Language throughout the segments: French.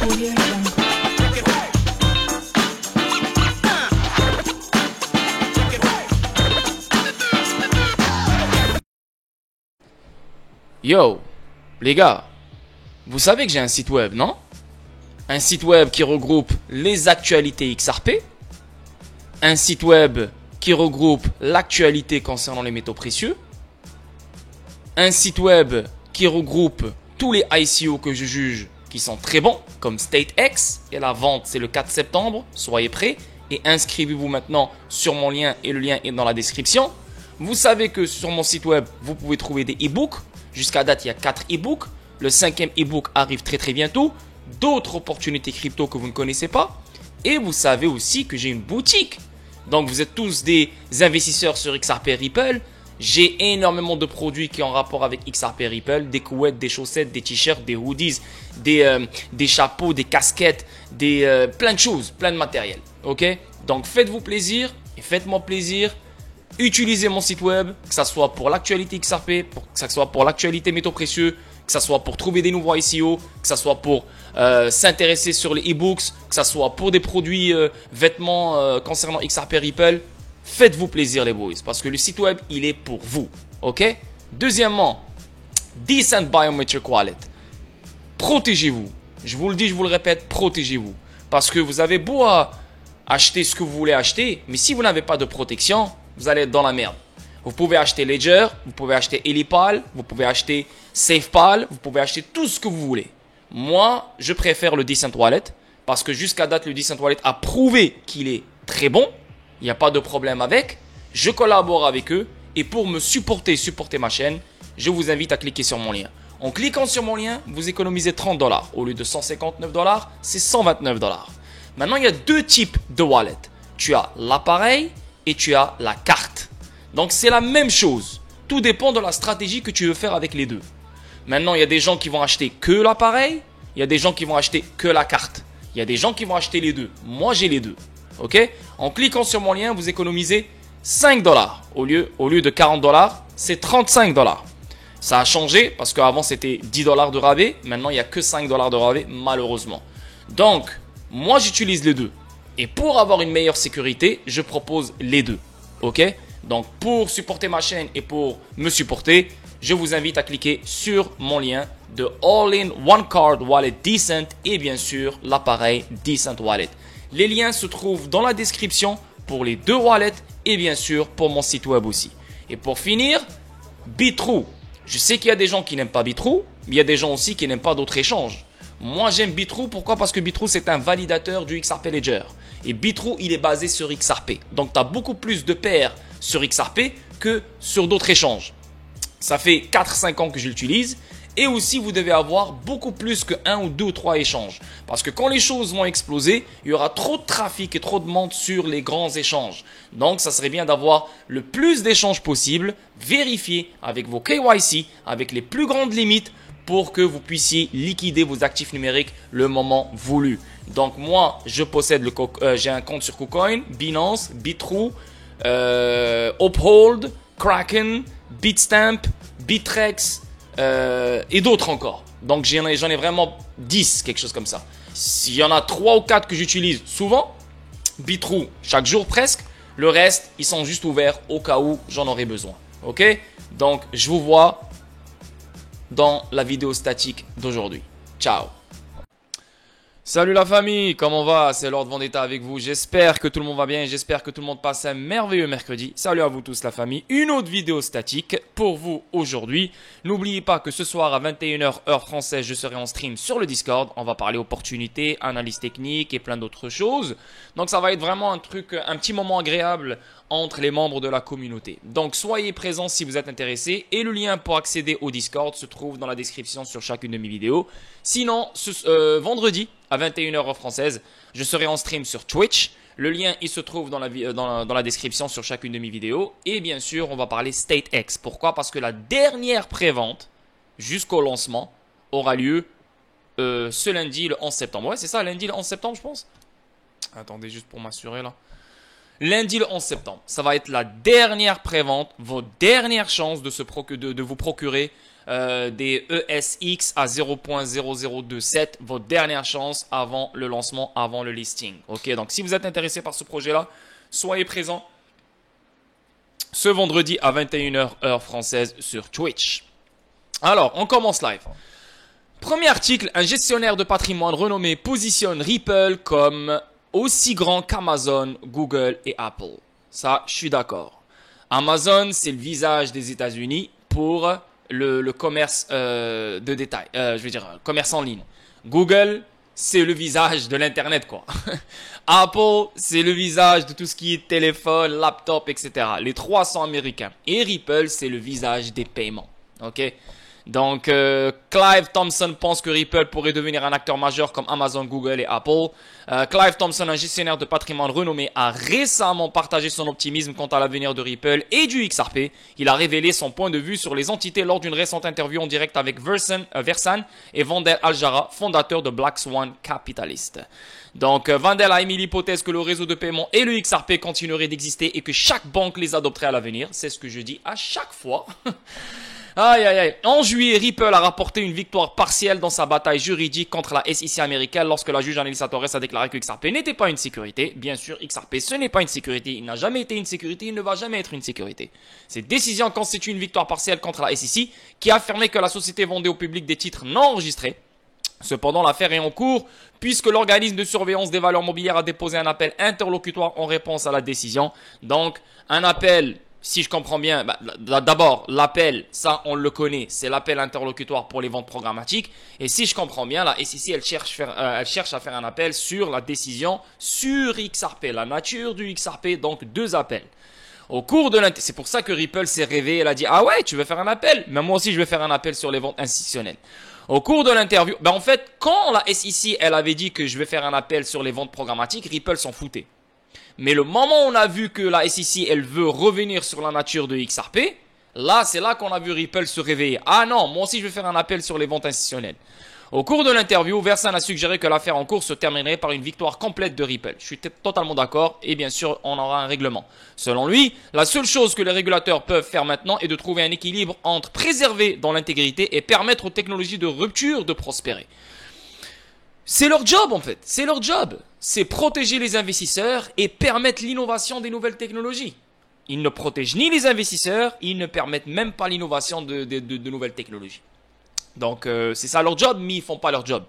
Audio Jungle. Yo, les gars, vous savez que j'ai un site web, non? Un site web qui regroupe les actualités XRP, un site web qui regroupe l'actualité concernant les métaux précieux, un site web qui regroupe tous les ICO que je juge qui sont très bons, comme StateX, et la vente c'est le 4 septembre, soyez prêts, et inscrivez-vous maintenant sur mon lien, et le lien est dans la description. Vous savez que sur mon site web, vous pouvez trouver des e-books. Jusqu'à date, il y a 4 e-books. Le 5e e-book arrive très très bientôt. D'autres opportunités crypto que vous ne connaissez pas. Et vous savez aussi que j'ai une boutique. Donc vous êtes tous des investisseurs sur XRP Ripple. J'ai énormément de produits qui ont rapport avec XRP Ripple. Des couettes, des chaussettes, des t-shirts, des hoodies, des chapeaux, des casquettes, plein de choses, plein de matériel. Ok? Donc faites-vous plaisir et faites-moi plaisir. Utilisez mon site web, que ce soit pour l'actualité XRP, que ce soit pour l'actualité métaux précieux, que ce soit pour trouver des nouveaux ICO, que ce soit pour s'intéresser sur les e-books, que ce soit pour des produits vêtements concernant XRP Ripple. Faites-vous plaisir les boys, parce que le site web, il est pour vous. Ok? Deuxièmement, Decent Biometric Wallet. Protégez-vous. Je vous le dis, je vous le répète, protégez-vous. Parce que vous avez beau acheter ce que vous voulez acheter, mais si vous n'avez pas de protection, vous allez être dans la merde. Vous pouvez acheter Ledger, vous pouvez acheter Elipal, vous pouvez acheter SafePal, vous pouvez acheter tout ce que vous voulez. Moi, je préfère le Decent Wallet parce que jusqu'à date, le Decent Wallet a prouvé qu'il est très bon. Il n'y a pas de problème avec. Je collabore avec eux et pour me supporter ma chaîne, je vous invite à cliquer sur mon lien. En cliquant sur mon lien, vous économisez 30 $. Au lieu de 159 $, c'est 129 $. Maintenant, il y a deux types de wallet. Tu as l'appareil et tu as la carte. Donc c'est la même chose. Tout dépend de la stratégie que tu veux faire avec les deux. Maintenant, il y a des gens qui vont acheter que l'appareil. Il y a des gens qui vont acheter que la carte. Il y a des gens qui vont acheter les deux. Moi, j'ai les deux. Ok? En cliquant sur mon lien, vous économisez 5 $. Au lieu de 40 $, c'est 35 $. Ça a changé parce qu'avant, c'était 10 $ de rabais. Maintenant, il n'y a que 5 $ de rabais, malheureusement. Donc, moi, j'utilise les deux. Et pour avoir une meilleure sécurité, je propose les deux. Ok? Donc, pour supporter ma chaîne et pour me supporter, je vous invite à cliquer sur mon lien de All-in-One Card Wallet Decent et bien sûr l'appareil Decent Wallet. Les liens se trouvent dans la description pour les deux wallets et bien sûr pour mon site web aussi. Et pour finir, Bitrue. Je sais qu'il y a des gens qui n'aiment pas Bitrue, mais il y a des gens aussi qui n'aiment pas d'autres échanges. Moi, j'aime Bitrue. Pourquoi? Parce que Bitrue, c'est un validateur du XRP Ledger. Et Bitrue, il est basé sur XRP. Donc, tu as beaucoup plus de paires sur XRP que sur d'autres échanges. Ça fait 4-5 ans que je l'utilise. Et aussi, vous devez avoir beaucoup plus que 1 ou 2 ou 3 échanges. Parce que quand les choses vont exploser, il y aura trop de trafic et trop de monde sur les grands échanges. Donc, ça serait bien d'avoir le plus d'échanges possible, vérifier avec vos KYC, avec les plus grandes limites, pour que vous puissiez liquider vos actifs numériques le moment voulu. Donc moi, je possède j'ai un compte sur KuCoin, Binance, Bitrue, Uphold, Kraken, Bitstamp, Bittrex et d'autres encore. Donc j'en ai vraiment 10, quelque chose comme ça. S'il y en a 3 ou 4 que j'utilise souvent, Bitrue chaque jour presque, le reste, ils sont juste ouverts au cas où j'en aurai besoin. Ok? Donc je vous vois dans la vidéo statique d'aujourd'hui. Ciao. Salut la famille, comment va? C'est Lord Vendetta avec vous. J'espère que tout le monde va bien et j'espère que tout le monde passe un merveilleux mercredi. Salut à vous tous la famille. Une autre vidéo statique pour vous aujourd'hui. N'oubliez pas que ce soir à 21 h heure française, je serai en stream sur le Discord. On va parler opportunités, analyse technique et plein d'autres choses. Donc ça va être vraiment un petit moment agréable entre les membres de la communauté. Donc soyez présents si vous êtes intéressés et le lien pour accéder au Discord se trouve dans la description sur chacune de mes vidéos. Sinon, vendredi à 21 h heure française, je serai en stream sur Twitch. Le lien, il se trouve dans la description sur chacune de mes vidéos. Et bien sûr, on va parler StateX. Pourquoi? Parce que la dernière prévente jusqu'au lancement aura lieu ce lundi, le 11 septembre. Ouais, c'est ça, lundi, le 11 septembre, je pense. Attendez, juste pour m'assurer là. Lundi le 11 septembre, ça va être la dernière prévente, votre dernière chance de vous procurer des ESX à 0.0027, votre dernière chance avant le lancement, avant le listing. Ok, donc si vous êtes intéressé par ce projet-là, soyez présent ce vendredi à 21h heure française sur Twitch. Alors, on commence live. Premier article, un gestionnaire de patrimoine renommé positionne Ripple comme aussi grand qu'Amazon, Google et Apple. Ça, je suis d'accord. Amazon, c'est le visage des États-Unis pour le commerce de détail. Commerce en ligne. Google, c'est le visage de l'Internet, quoi. Apple, c'est le visage de tout ce qui est téléphone, laptop, etc. Les trois sont américains. Et Ripple, c'est le visage des paiements. Ok? Donc, Clive Thompson pense que Ripple pourrait devenir un acteur majeur comme Amazon, Google et Apple. Clive Thompson, un gestionnaire de patrimoine renommé, a récemment partagé son optimisme quant à l'avenir de Ripple et du XRP. Il a révélé son point de vue sur les entités lors d'une récente interview en direct avec Versan et Vandel Aljara, fondateur de Black Swan Capitalist. Donc, Vandel a émis l'hypothèse que le réseau de paiement et le XRP continueraient d'exister et que chaque banque les adopterait à l'avenir. C'est ce que je dis à chaque fois. Aïe, aïe, aïe. En juillet, Ripple a rapporté une victoire partielle dans sa bataille juridique contre la SEC américaine lorsque la juge Annalisa Torres a déclaré que XRP n'était pas une sécurité. Bien sûr, XRP, ce n'est pas une sécurité. Il n'a jamais été une sécurité. Il ne va jamais être une sécurité. Cette décision constitue une victoire partielle contre la SEC qui a affirmé que la société vendait au public des titres non enregistrés. Cependant, l'affaire est en cours puisque l'organisme de surveillance des valeurs mobilières a déposé un appel interlocutoire en réponse à la décision. Donc, un appel... Si je comprends bien, d'abord, l'appel, ça, on le connaît, c'est l'appel interlocutoire pour les ventes programmatiques. Et si je comprends bien, la SEC, elle cherche à faire un appel sur la décision sur XRP, la nature du XRP, donc deux appels. Au cours de c'est pour ça que Ripple s'est réveillé, elle a dit, ah ouais, tu veux faire un appel? Mais moi aussi, je vais faire un appel sur les ventes institutionnelles. Au cours de l'interview, en fait, quand la SEC, elle avait dit que je vais faire un appel sur les ventes programmatiques, Ripple s'en foutait. Mais le moment où on a vu que la SEC, elle veut revenir sur la nature de XRP, là, c'est là qu'on a vu Ripple se réveiller. Ah non, moi aussi, je vais faire un appel sur les ventes institutionnelles. Au cours de l'interview, Versan a suggéré que l'affaire en cours se terminerait par une victoire complète de Ripple. Je suis totalement d'accord et bien sûr, on aura un règlement. Selon lui, la seule chose que les régulateurs peuvent faire maintenant est de trouver un équilibre entre préserver dans l'intégrité et permettre aux technologies de rupture de prospérer. C'est leur job en fait, c'est leur job. C'est protéger les investisseurs et permettre l'innovation des nouvelles technologies. Ils ne protègent ni les investisseurs, ils ne permettent même pas l'innovation de nouvelles technologies. Donc c'est ça leur job, mais ils font pas leur job.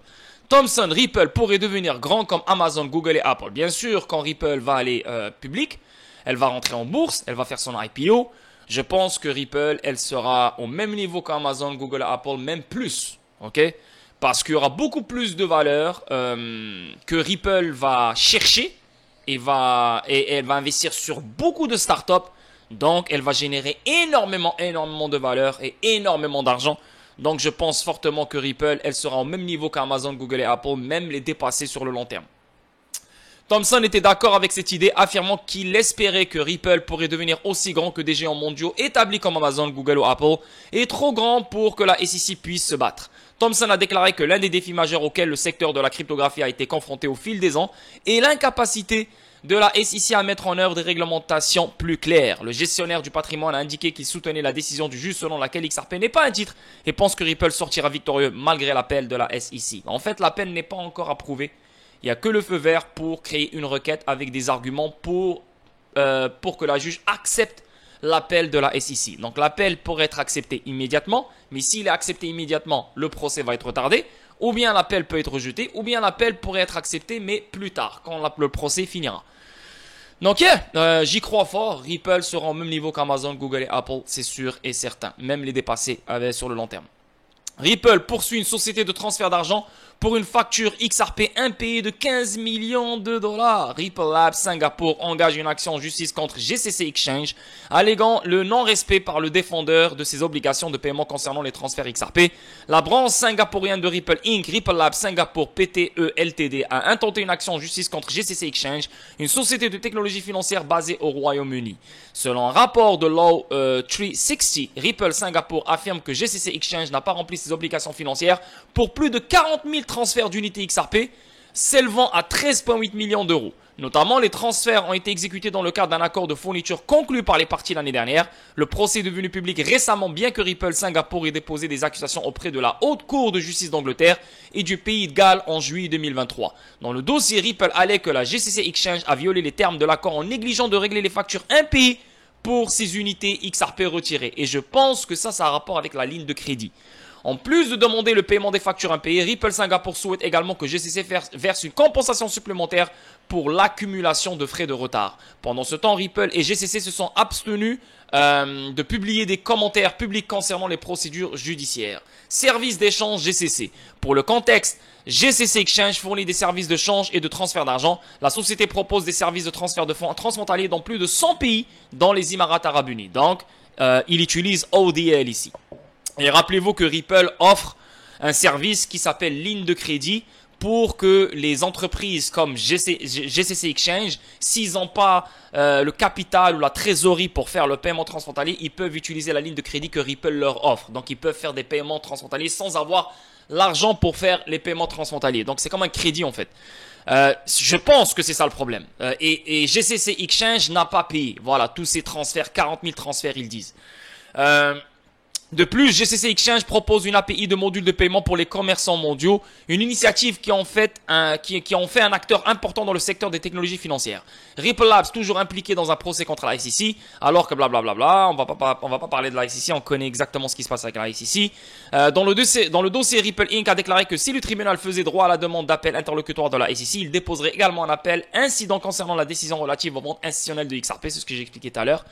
Thomson, Ripple pourrait devenir grand comme Amazon, Google et Apple. Bien sûr, quand Ripple va aller public, elle va rentrer en bourse, elle va faire son IPO. Je pense que Ripple, elle sera au même niveau qu'Amazon, Google et Apple, même plus. Ok ? Parce qu'il y aura beaucoup plus de valeur que Ripple va chercher et elle va investir sur beaucoup de startups. Donc, elle va générer énormément de valeur et énormément d'argent. Donc, je pense fortement que Ripple, elle sera au même niveau qu'Amazon, Google et Apple, même les dépasser sur le long terme. Thomson était d'accord avec cette idée, affirmant qu'il espérait que Ripple pourrait devenir aussi grand que des géants mondiaux établis comme Amazon, Google ou Apple, et trop grand pour que la SEC puisse se battre. Thomson a déclaré que l'un des défis majeurs auxquels le secteur de la cryptographie a été confronté au fil des ans est l'incapacité de la SEC à mettre en œuvre des réglementations plus claires. Le gestionnaire du patrimoine a indiqué qu'il soutenait la décision du juge selon laquelle XRP n'est pas un titre et pense que Ripple sortira victorieux malgré l'appel de la SEC. En fait, l'appel n'est pas encore approuvé. Il n'y a que le feu vert pour créer une requête avec des arguments pour que la juge accepte l'appel de la SEC. Donc l'appel pourrait être accepté immédiatement, mais s'il est accepté immédiatement, le procès va être retardé, ou bien l'appel peut être rejeté, ou bien l'appel pourrait être accepté, mais plus tard, quand le procès finira. Donc j'y crois fort, Ripple sera au même niveau qu'Amazon, Google et Apple, c'est sûr et certain, même les dépasser sur le long terme. Ripple poursuit une société de transfert d'argent pour une facture XRP impayée de 15 millions de dollars. Ripple Labs Singapour engage une action en justice contre GCC Exchange, alléguant le non-respect par le défendeur de ses obligations de paiement concernant les transferts XRP. La branche singapourienne de Ripple Inc., Ripple Labs Singapour PTE Ltd, a intenté une action en justice contre GCC Exchange, une société de technologie financière basée au Royaume-Uni. Selon un rapport de Law 360, Ripple Singapour affirme que GCC Exchange n'a pas rempli ses obligations financières pour plus de 40 000 transferts d'unités XRP, s'élevant à 13,8 millions d'euros. Notamment, les transferts ont été exécutés dans le cadre d'un accord de fourniture conclu par les parties l'année dernière. Le procès est devenu public récemment, bien que Ripple Singapour ait déposé des accusations auprès de la Haute Cour de justice d'Angleterre et du Pays de Galles en juillet 2023. Dans le dossier, Ripple allait que la GCC Exchange a violé les termes de l'accord en négligeant de régler les factures impayées pour ses unités XRP retirées. Et je pense que ça a rapport avec la ligne de crédit. En plus de demander le paiement des factures impayées, Ripple Singapour souhaite également que GCC verse une compensation supplémentaire pour l'accumulation de frais de retard. Pendant ce temps, Ripple et GCC se sont abstenus de publier des commentaires publics concernant les procédures judiciaires. Service d'échange GCC. Pour le contexte, GCC Exchange fournit des services de change et de transfert d'argent. La société propose des services de transfert de fonds transfrontaliers dans plus de 100 pays dans les Émirats Arabes Unis. Donc, il utilise ODL ici. Et rappelez-vous que Ripple offre un service qui s'appelle ligne de crédit pour que les entreprises comme GCC Exchange, s'ils n'ont pas le capital ou la trésorerie pour faire le paiement transfrontalier, ils peuvent utiliser la ligne de crédit que Ripple leur offre. Donc, ils peuvent faire des paiements transfrontaliers sans avoir l'argent pour faire les paiements transfrontaliers. Donc, c'est comme un crédit en fait. Je pense que c'est ça le problème. Et GCC Exchange n'a pas payé. Voilà, tous ces transferts, 40 000 transferts, ils disent. De plus, GCC Exchange propose une API de module de paiement pour les commerçants mondiaux, une initiative qui en fait un acteur important dans le secteur des technologies financières. Ripple Labs toujours impliqué dans un procès contre la SEC, alors que blablabla, on va pas parler de la SEC, on connaît exactement ce qui se passe avec la SEC. Dans le dossier, Ripple Inc. a déclaré que si le tribunal faisait droit à la demande d'appel interlocutoire de la SEC, il déposerait également un appel incident concernant la décision relative aux ventes institutionnelles de XRP, c'est ce que j'ai expliqué tout à l'heure.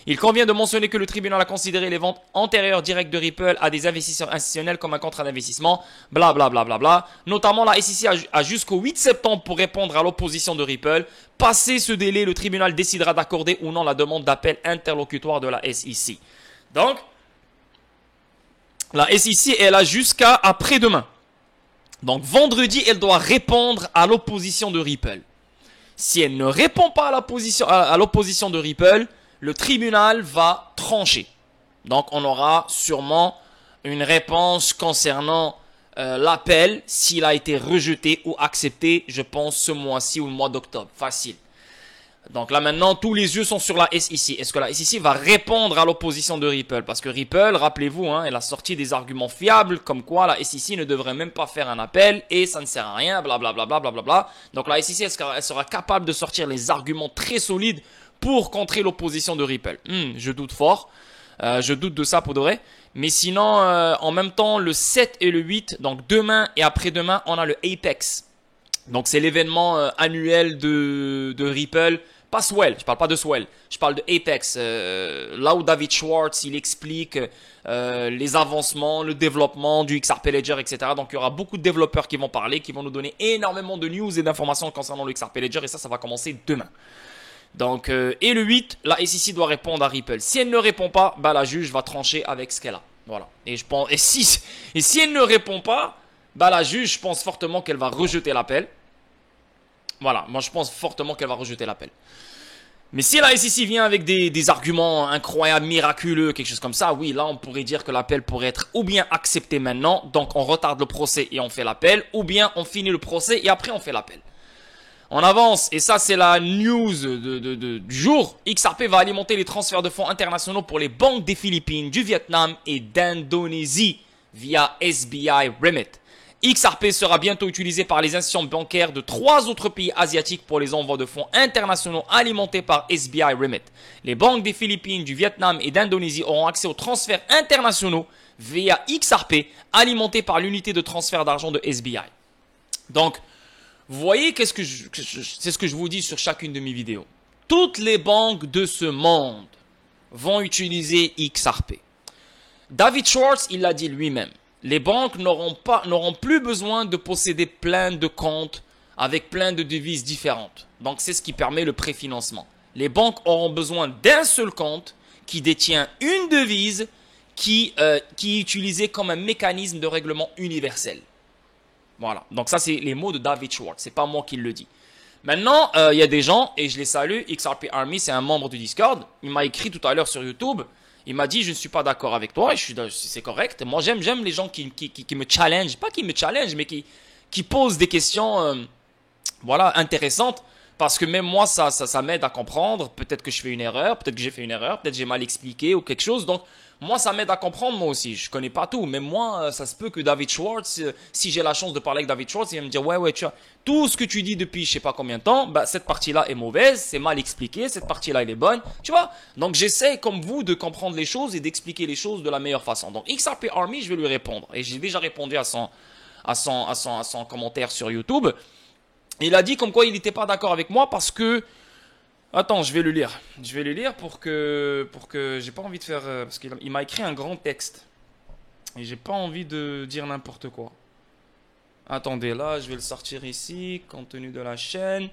Il convient de mentionner que le tribunal a considéré les ventes antérieures directes de Ripple à des investisseurs institutionnels comme un contrat d'investissement, blablabla. Notamment, la SEC a jusqu'au 8 septembre pour répondre à l'opposition de Ripple. Passé ce délai, le tribunal décidera d'accorder ou non la demande d'appel interlocutoire de la SEC. Donc, la SEC est là jusqu'à après-demain. Donc, vendredi, elle doit répondre à l'opposition de Ripple. Si elle ne répond pas à l'opposition de Ripple, le tribunal va trancher. Donc, on aura sûrement une réponse concernant l'appel, s'il a été rejeté ou accepté, je pense, ce mois-ci ou le mois d'octobre. Facile. Donc là, maintenant, tous les yeux sont sur la SEC. Est-ce que la SEC va répondre à l'opposition de Ripple? Parce que Ripple, rappelez-vous, elle a sorti des arguments fiables, comme quoi la SEC ne devrait même pas faire un appel et ça ne sert à rien, blablabla. Donc la SEC, elle sera capable de sortir les arguments très solides pour contrer l'opposition de Ripple. Je doute fort. Je doute de ça pour de vrai. Mais sinon, en même temps, le 7 et le 8, donc demain et après-demain, on a le Apex. Donc c'est l'événement annuel de Ripple. Pas Swell, je parle pas de Swell. Je parle de Apex. Là où David Schwartz, il explique les avancements, le développement du XRP Ledger, etc. Donc il y aura beaucoup de développeurs qui vont parler, qui vont nous donner énormément de news et d'informations concernant le XRP Ledger. Et ça va commencer demain. Donc, et le 8, la SEC doit répondre à Ripple. Si elle ne répond pas, la juge va trancher avec ce qu'elle a. Voilà. Et si elle ne répond pas, la juge, je pense fortement qu'elle va rejeter l'appel. Voilà. Moi, je pense fortement qu'elle va rejeter l'appel. Mais si la SEC vient avec des arguments incroyables, miraculeux, quelque chose comme ça, oui, là, on pourrait dire que l'appel pourrait être ou bien accepté maintenant, donc on retarde le procès et on fait l'appel, ou bien on finit le procès et après on fait l'appel. On avance, et ça c'est la news du jour. XRP va alimenter les transferts de fonds internationaux pour les banques des Philippines, du Vietnam et d'Indonésie via SBI Remit. XRP sera bientôt utilisé par les institutions bancaires de 3 autres pays asiatiques pour les envois de fonds internationaux alimentés par SBI Remit. Les banques des Philippines, du Vietnam et d'Indonésie auront accès aux transferts internationaux via XRP alimentés par l'unité de transfert d'argent de SBI. Donc, vous voyez, c'est ce que je vous dis sur chacune de mes vidéos. Toutes les banques de ce monde vont utiliser XRP. David Schwartz, il l'a dit lui-même. Les banques n'auront plus besoin de posséder plein de comptes avec plein de devises différentes. Donc, c'est ce qui permet le préfinancement. Les banques auront besoin d'un seul compte qui détient une devise qui est utilisée comme un mécanisme de règlement universel. Voilà, donc ça c'est les mots de David Schwartz, c'est pas moi qui le dis. Maintenant, il y a des gens, et je les salue, XRP Army, c'est un membre du Discord, il m'a écrit tout à l'heure sur YouTube, il m'a dit je ne suis pas d'accord avec toi, et c'est correct, moi j'aime les gens qui me challenge, pas qui me challenge, mais qui posent des questions intéressantes Parce que même moi, ça m'aide à comprendre. Peut-être que je fais une erreur, peut-être que j'ai fait une erreur, peut-être que j'ai mal expliqué ou quelque chose. Donc, moi, ça m'aide à comprendre moi aussi. Je connais pas tout. Même moi, ça se peut que David Schwartz, si j'ai la chance de parler avec David Schwartz, il va me dire, ouais, tu vois, tout ce que tu dis depuis je sais pas combien de temps, bah, cette partie-là est mauvaise, c'est mal expliqué, cette partie-là, elle est bonne. Tu vois? Donc, j'essaie, comme vous, de comprendre les choses et d'expliquer les choses de la meilleure façon. Donc, XRP Army, je vais lui répondre. Et j'ai déjà répondu à son commentaire sur YouTube. Il a dit comme quoi il n'était pas d'accord avec moi parce que... Attends, je vais le lire. Je vais le lire pour que j'ai pas envie de faire... parce qu'il m'a écrit un grand texte. Et j'ai pas envie de dire n'importe quoi. Attendez, là, je vais le sortir ici. Contenu de la chaîne.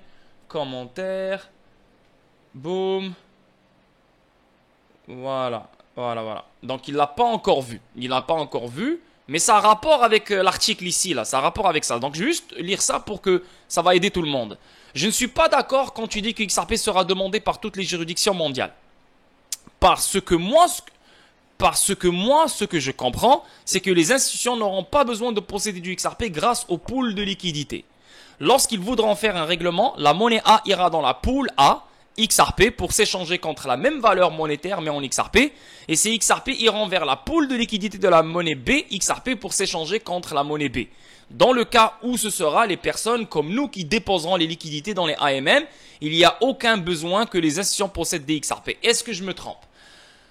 Commentaire. Boum. Voilà. Donc, il l'a pas encore vu. Mais ça a rapport avec l'article ici, là. Ça a rapport avec ça. Donc, je vais juste lire ça pour que ça va aider tout le monde. Je ne suis pas d'accord quand tu dis que XRP sera demandé par toutes les juridictions mondiales. Parce que moi, ce que je comprends, c'est que les institutions n'auront pas besoin de posséder du XRP grâce au pool de liquidité. Lorsqu'ils voudront faire un règlement, la monnaie A ira dans la pool A, XRP, pour s'échanger contre la même valeur monétaire mais en XRP, et ces XRP iront vers la pool de liquidité de la monnaie B, XRP, pour s'échanger contre la monnaie B. Dans le cas où ce sera les personnes comme nous qui déposeront les liquidités dans les AMM, il n'y a aucun besoin que les institutions possèdent des XRP. Est-ce que je me trompe?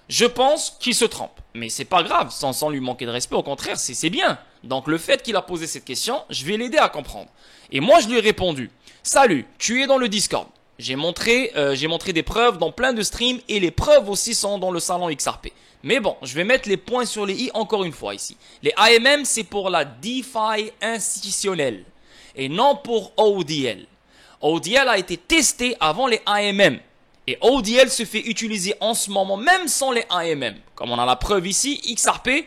Je pense qu'il se trompe, mais c'est pas grave, sans lui manquer de respect, au contraire, c'est bien. Donc le fait qu'il a posé cette question, je vais l'aider à comprendre. Et moi je lui ai répondu, salut, tu es dans le Discord. J'ai montré des preuves dans plein de streams et les preuves aussi sont dans le salon XRP. Mais bon, je vais mettre les points sur les i encore une fois ici. Les AMM, c'est pour la DeFi institutionnelle et non pour ODL. ODL a été testé avant les AMM. Et ODL se fait utiliser en ce moment même sans les AMM. Comme on a la preuve ici, XRP,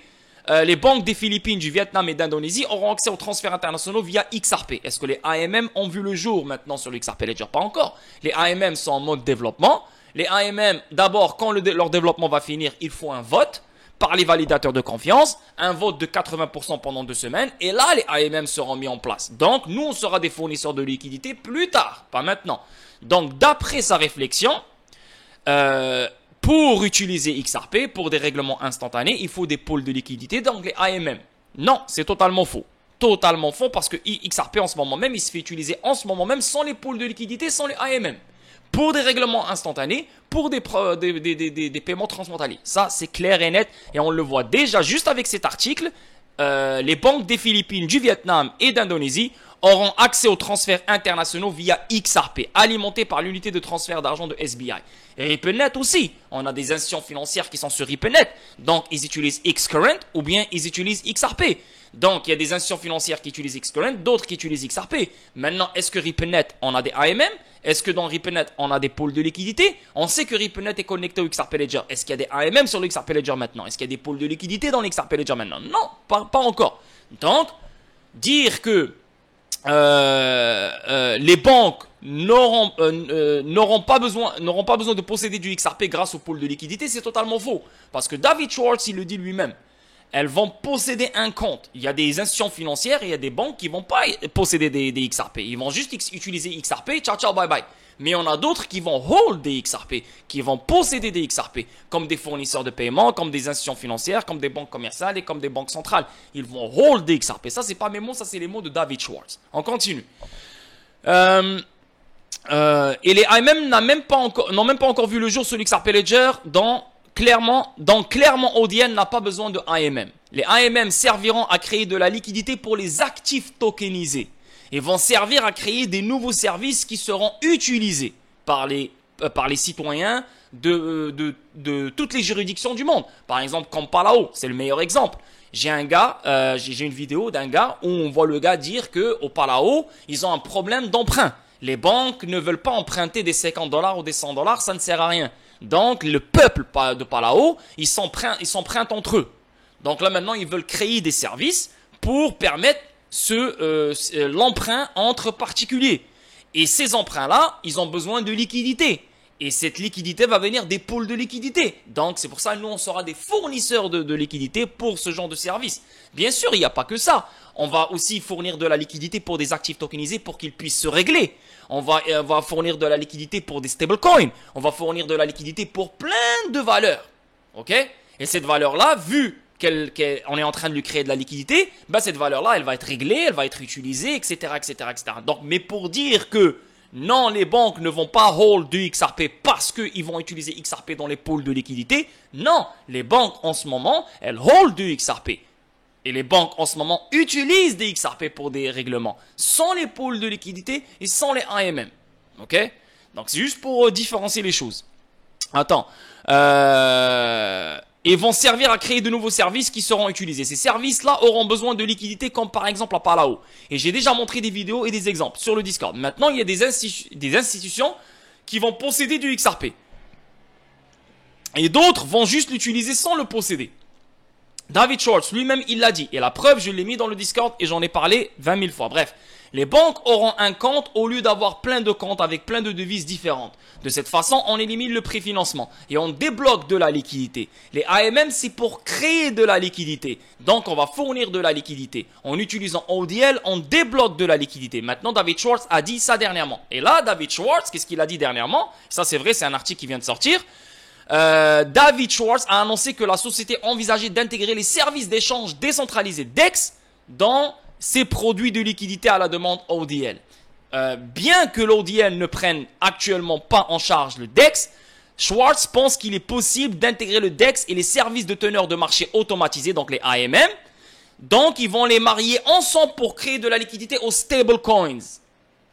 les banques des Philippines, du Vietnam et d'Indonésie auront accès aux transferts internationaux via XRP. Est-ce que les AMM ont vu le jour maintenant sur le XRP Ledger? Pas encore. Les AMM sont en mode développement. Les AMM, d'abord, quand leur développement va finir, il faut un vote par les validateurs de confiance, un vote de 80% pendant 2 semaines, et là, les AMM seront mis en place. Donc, nous, on sera des fournisseurs de liquidités plus tard, pas maintenant. Donc, d'après sa réflexion, pour utiliser XRP, pour des règlements instantanés, il faut des pôles de liquidité, donc les AMM. Non, c'est totalement faux. Totalement faux parce que XRP en ce moment même, il se fait utiliser en ce moment même sans les pôles de liquidité, sans les AMM. Pour des règlements instantanés, pour des paiements transfrontaliers. Ça, c'est clair et net et on le voit déjà juste avec cet article. Les banques des Philippines, du Vietnam et d'Indonésie auront accès aux transferts internationaux via XRP, alimentés par l'unité de transfert d'argent de SBI. Et RippleNet aussi, on a des institutions financières qui sont sur RippleNet, donc ils utilisent Xcurrent ou bien ils utilisent XRP. Donc il y a des institutions financières qui utilisent Xcurrent, d'autres qui utilisent XRP. Maintenant, est-ce que RippleNet, on a des AMM? Est-ce que dans RippleNet, on a des pôles de liquidité? On sait que RippleNet est connecté au XRP Ledger. Est-ce qu'il y a des AMM sur le XRP Ledger maintenant? Est-ce qu'il y a des pôles de liquidité dans le XRP Ledger maintenant? Non, pas encore. Donc, dire que les banques n'auront pas besoin de posséder du XRP grâce au pôle de liquidité, c'est totalement faux. Parce que David Schwartz, il le dit lui-même, elles vont posséder un compte. Il y a des institutions financières et il y a des banques qui vont pas posséder des XRP. Ils vont juste utiliser XRP, ciao ciao bye bye. Mais on a d'autres qui vont hold des XRP, qui vont posséder des XRP, comme des fournisseurs de paiement, comme des institutions financières, comme des banques commerciales et comme des banques centrales. Ils vont hold des XRP. Ça, c'est pas mes mots, ça, c'est les mots de David Schwartz. On continue. Et les AMM n'ont même pas encore vu le jour sur l'XRP Ledger clairement, ODN n'a pas besoin de AMM. Les AMM serviront à créer de la liquidité pour les actifs tokenisés et vont servir à créer des nouveaux services qui seront utilisés par les citoyens de toutes les juridictions du monde. Par exemple, comme Palau, c'est le meilleur exemple. J'ai une vidéo d'un gars où on voit le gars dire que au Palau, ils ont un problème d'emprunt. Les banques ne veulent pas emprunter des $50 ou des $100, ça ne sert à rien. Donc, le peuple de Palau, ils s'empruntent entre eux. Donc là, maintenant, ils veulent créer des services pour permettre l'emprunt entre particuliers. Et ces emprunts-là, ils ont besoin de liquidité. Et cette liquidité va venir des pôles de liquidité. Donc, c'est pour ça que nous, on sera des fournisseurs de liquidité pour ce genre de service. Bien sûr, il n'y a pas que ça. On va aussi fournir de la liquidité pour des actifs tokenisés pour qu'ils puissent se régler. On va fournir de la liquidité pour des stablecoins. On va fournir de la liquidité pour plein de valeurs. Ok? Et cette valeur-là, vu qu'on est en train de lui créer de la liquidité, bah cette valeur-là, elle va être réglée, elle va être utilisée, etc., etc., etc. Donc, mais pour dire que non, les banques ne vont pas hold du XRP parce qu'ils vont utiliser XRP dans les pools de liquidité. Non, les banques en ce moment, elles hold du XRP. Et les banques en ce moment utilisent des XRP pour des règlements, sans les pools de liquidité et sans les AMM. Ok? Donc c'est juste pour différencier les choses. Attends. Et vont servir à créer de nouveaux services qui seront utilisés. Ces services-là auront besoin de liquidité comme par exemple à Palao. Et j'ai déjà montré des vidéos et des exemples sur le Discord. Maintenant, il y a des institutions qui vont posséder du XRP. Et d'autres vont juste l'utiliser sans le posséder. David Schwartz lui-même, il l'a dit. Et la preuve, je l'ai mis dans le Discord et j'en ai parlé 20 000 fois. Bref, les banques auront un compte au lieu d'avoir plein de comptes avec plein de devises différentes. De cette façon, on élimine le préfinancement et on débloque de la liquidité. Les AMM, c'est pour créer de la liquidité. Donc, on va fournir de la liquidité. En utilisant ODL, on débloque de la liquidité. Maintenant, David Schwartz a dit ça dernièrement. Et là, David Schwartz, qu'est-ce qu'il a dit dernièrement? Ça, c'est vrai, c'est un article qui vient de sortir. David Schwartz a annoncé que la société envisageait d'intégrer les services d'échange décentralisés DEX dans ses produits de liquidité à la demande ODL. Bien que l'ODL ne prenne actuellement pas en charge le DEX, Schwartz pense qu'il est possible d'intégrer le DEX et les services de teneur de marché automatisés, donc les AMM. Donc, ils vont les marier ensemble pour créer de la liquidité aux stablecoins.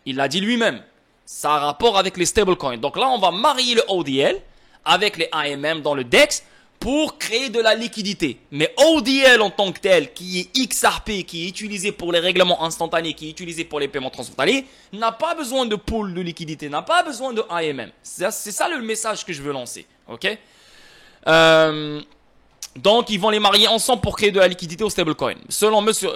Il l'a dit lui-même. Ça a rapport avec les stablecoins. Donc là, on va marier le ODL avec les AMM dans le DEX pour créer de la liquidité. Mais ODL en tant que tel, qui est XRP, qui est utilisé pour les règlements instantanés, qui est utilisé pour les paiements transfrontaliers, n'a pas besoin de pool de liquidité, n'a pas besoin de AMM. C'est ça le message que je veux lancer. Ok? Donc, ils vont les marier ensemble pour créer de la liquidité au stablecoin. Selon Monsieur